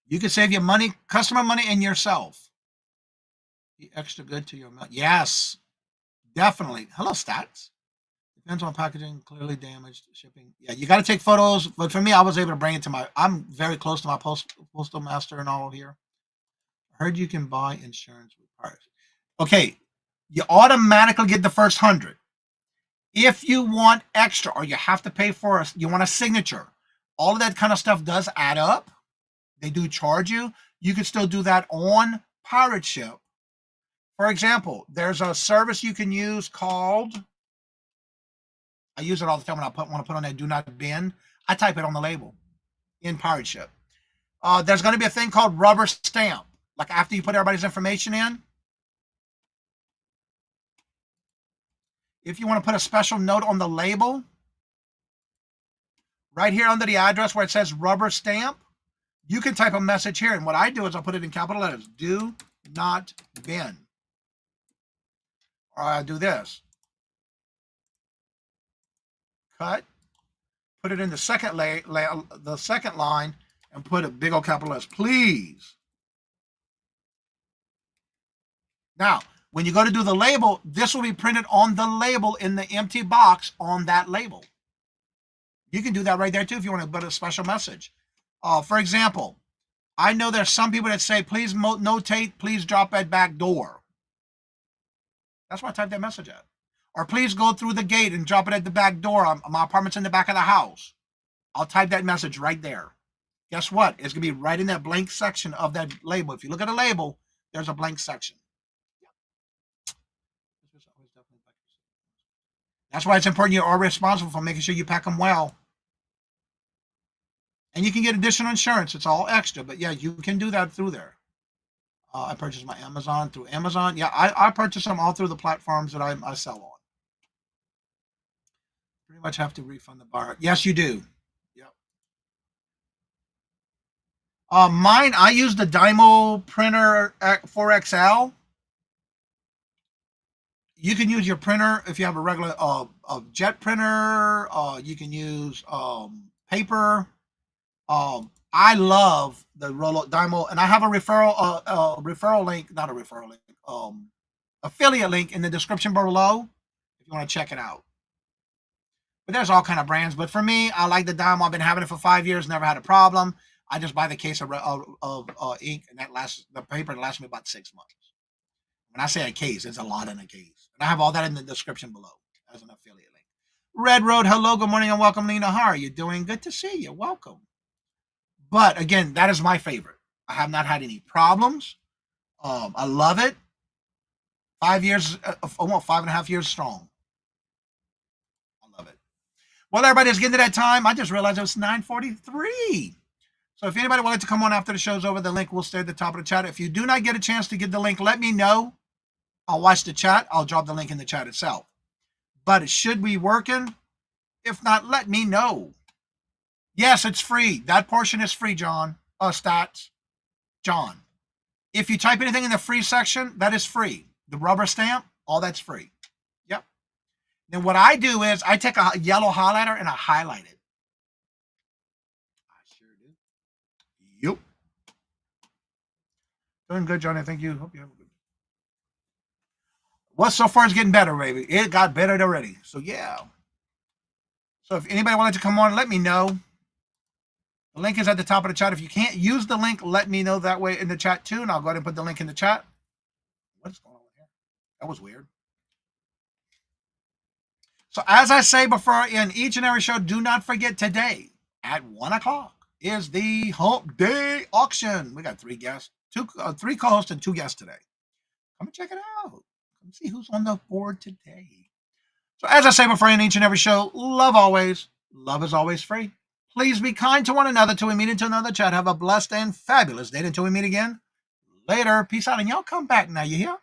You can save your money, customer money, and yourself. Be extra good to your money. Yes, definitely. Hello, stats. Depends on packaging, clearly damaged, shipping. Yeah, you got to take photos. But for me, I was able to bring it to my. I'm very close to my postal master and all here. I heard you can buy insurance with parts. Okay, you automatically get the first 100. If you want extra or you have to pay for it, you want a signature. All of that kind of stuff does add up. They do charge you. You can still do that on Pirate Ship. For example, there's a service you can use called, I use it all the time when I want to put on that do not bend. I type it on the label in Pirate Ship. There's going to be a thing called rubber stamp. Like after you put everybody's information in, if you want to put a special note on the label, right here under the address where it says rubber stamp, you can type a message here. And what I do is I put it in capital letters, do not bend. Or I do this. Cut, put it in the second line and put a big old capital S, please. Now, when you go to do the label, this will be printed on the label in the empty box on that label. You can do that right there too if you want to put a special message. For example, I know there's some people that say, please notate, please drop at back door. That's why I type that message at. Or please go through the gate and drop it at the back door. My apartment's in the back of the house. I'll type that message right there. Guess what? It's going to be right in that blank section of that label. If you look at a label, there's a blank section. That's why it's important you are responsible for making sure you pack them well. And you can get additional insurance. It's all extra. But yeah, you can do that through there. I purchased my Amazon through Amazon. Yeah, I purchase them all through the platforms that I sell on. Pretty much have to refund the buyer. Yes, you do. Yep. Mine, I use the Dymo printer 4XL. You can use your printer if you have a regular jet printer. You can use paper. I love the Dymo, and I have a referral link, not a referral link, affiliate link in the description below if you want to check it out. But there's all kind of brands. But for me, I like the Dymo. I've been having it for 5 years, never had a problem. I just buy the case of ink, and the paper that lasts me about 6 months. When I say a case, it's a lot in a case. And I have all that in the description below as an affiliate link. Red Road, hello, good morning, and welcome, Lena. How are you doing? Good to see you. Welcome. But again, that is my favorite. I have not had any problems. I love it. 5 years, almost 5.5 years strong. I love it. Well, everybody, it's getting to that time. I just realized it was 9:43. So if anybody would like to come on after the show's over, the link will stay at the top of the chat. If you do not get a chance to get the link, let me know. I'll watch the chat. I'll drop the link in the chat itself. But it should be working. If not, let me know. Yes, it's free. That portion is free, John. Stats. John. If you type anything in the free section, that is free. The rubber stamp, all that's free. Yep. Then what I do is I take a yellow highlighter and I highlight it. I sure do. Yep. Doing good, Johnny. Thank you. Hope you have a good. Well, so far it's getting better, baby. It got better already. So yeah. So if anybody would like to come on, let me know. The link is at the top of the chat. If you can't use the link, let me know that way in the chat too, and I'll go ahead and put the link in the chat. What is going on here? That was weird. So as I say before in each and every show, do not forget today at 1 o'clock is the Hump Day auction. We got 3 guests, 3 co-hosts and 2 guests today. Come and check it out. Come see who's on the board today. So as I say before in each and every show, love always. Love is always free. Please be kind to one another till we meet into another chat. Have a blessed and fabulous day until we meet again. Later. Peace out. And y'all come back now. You hear?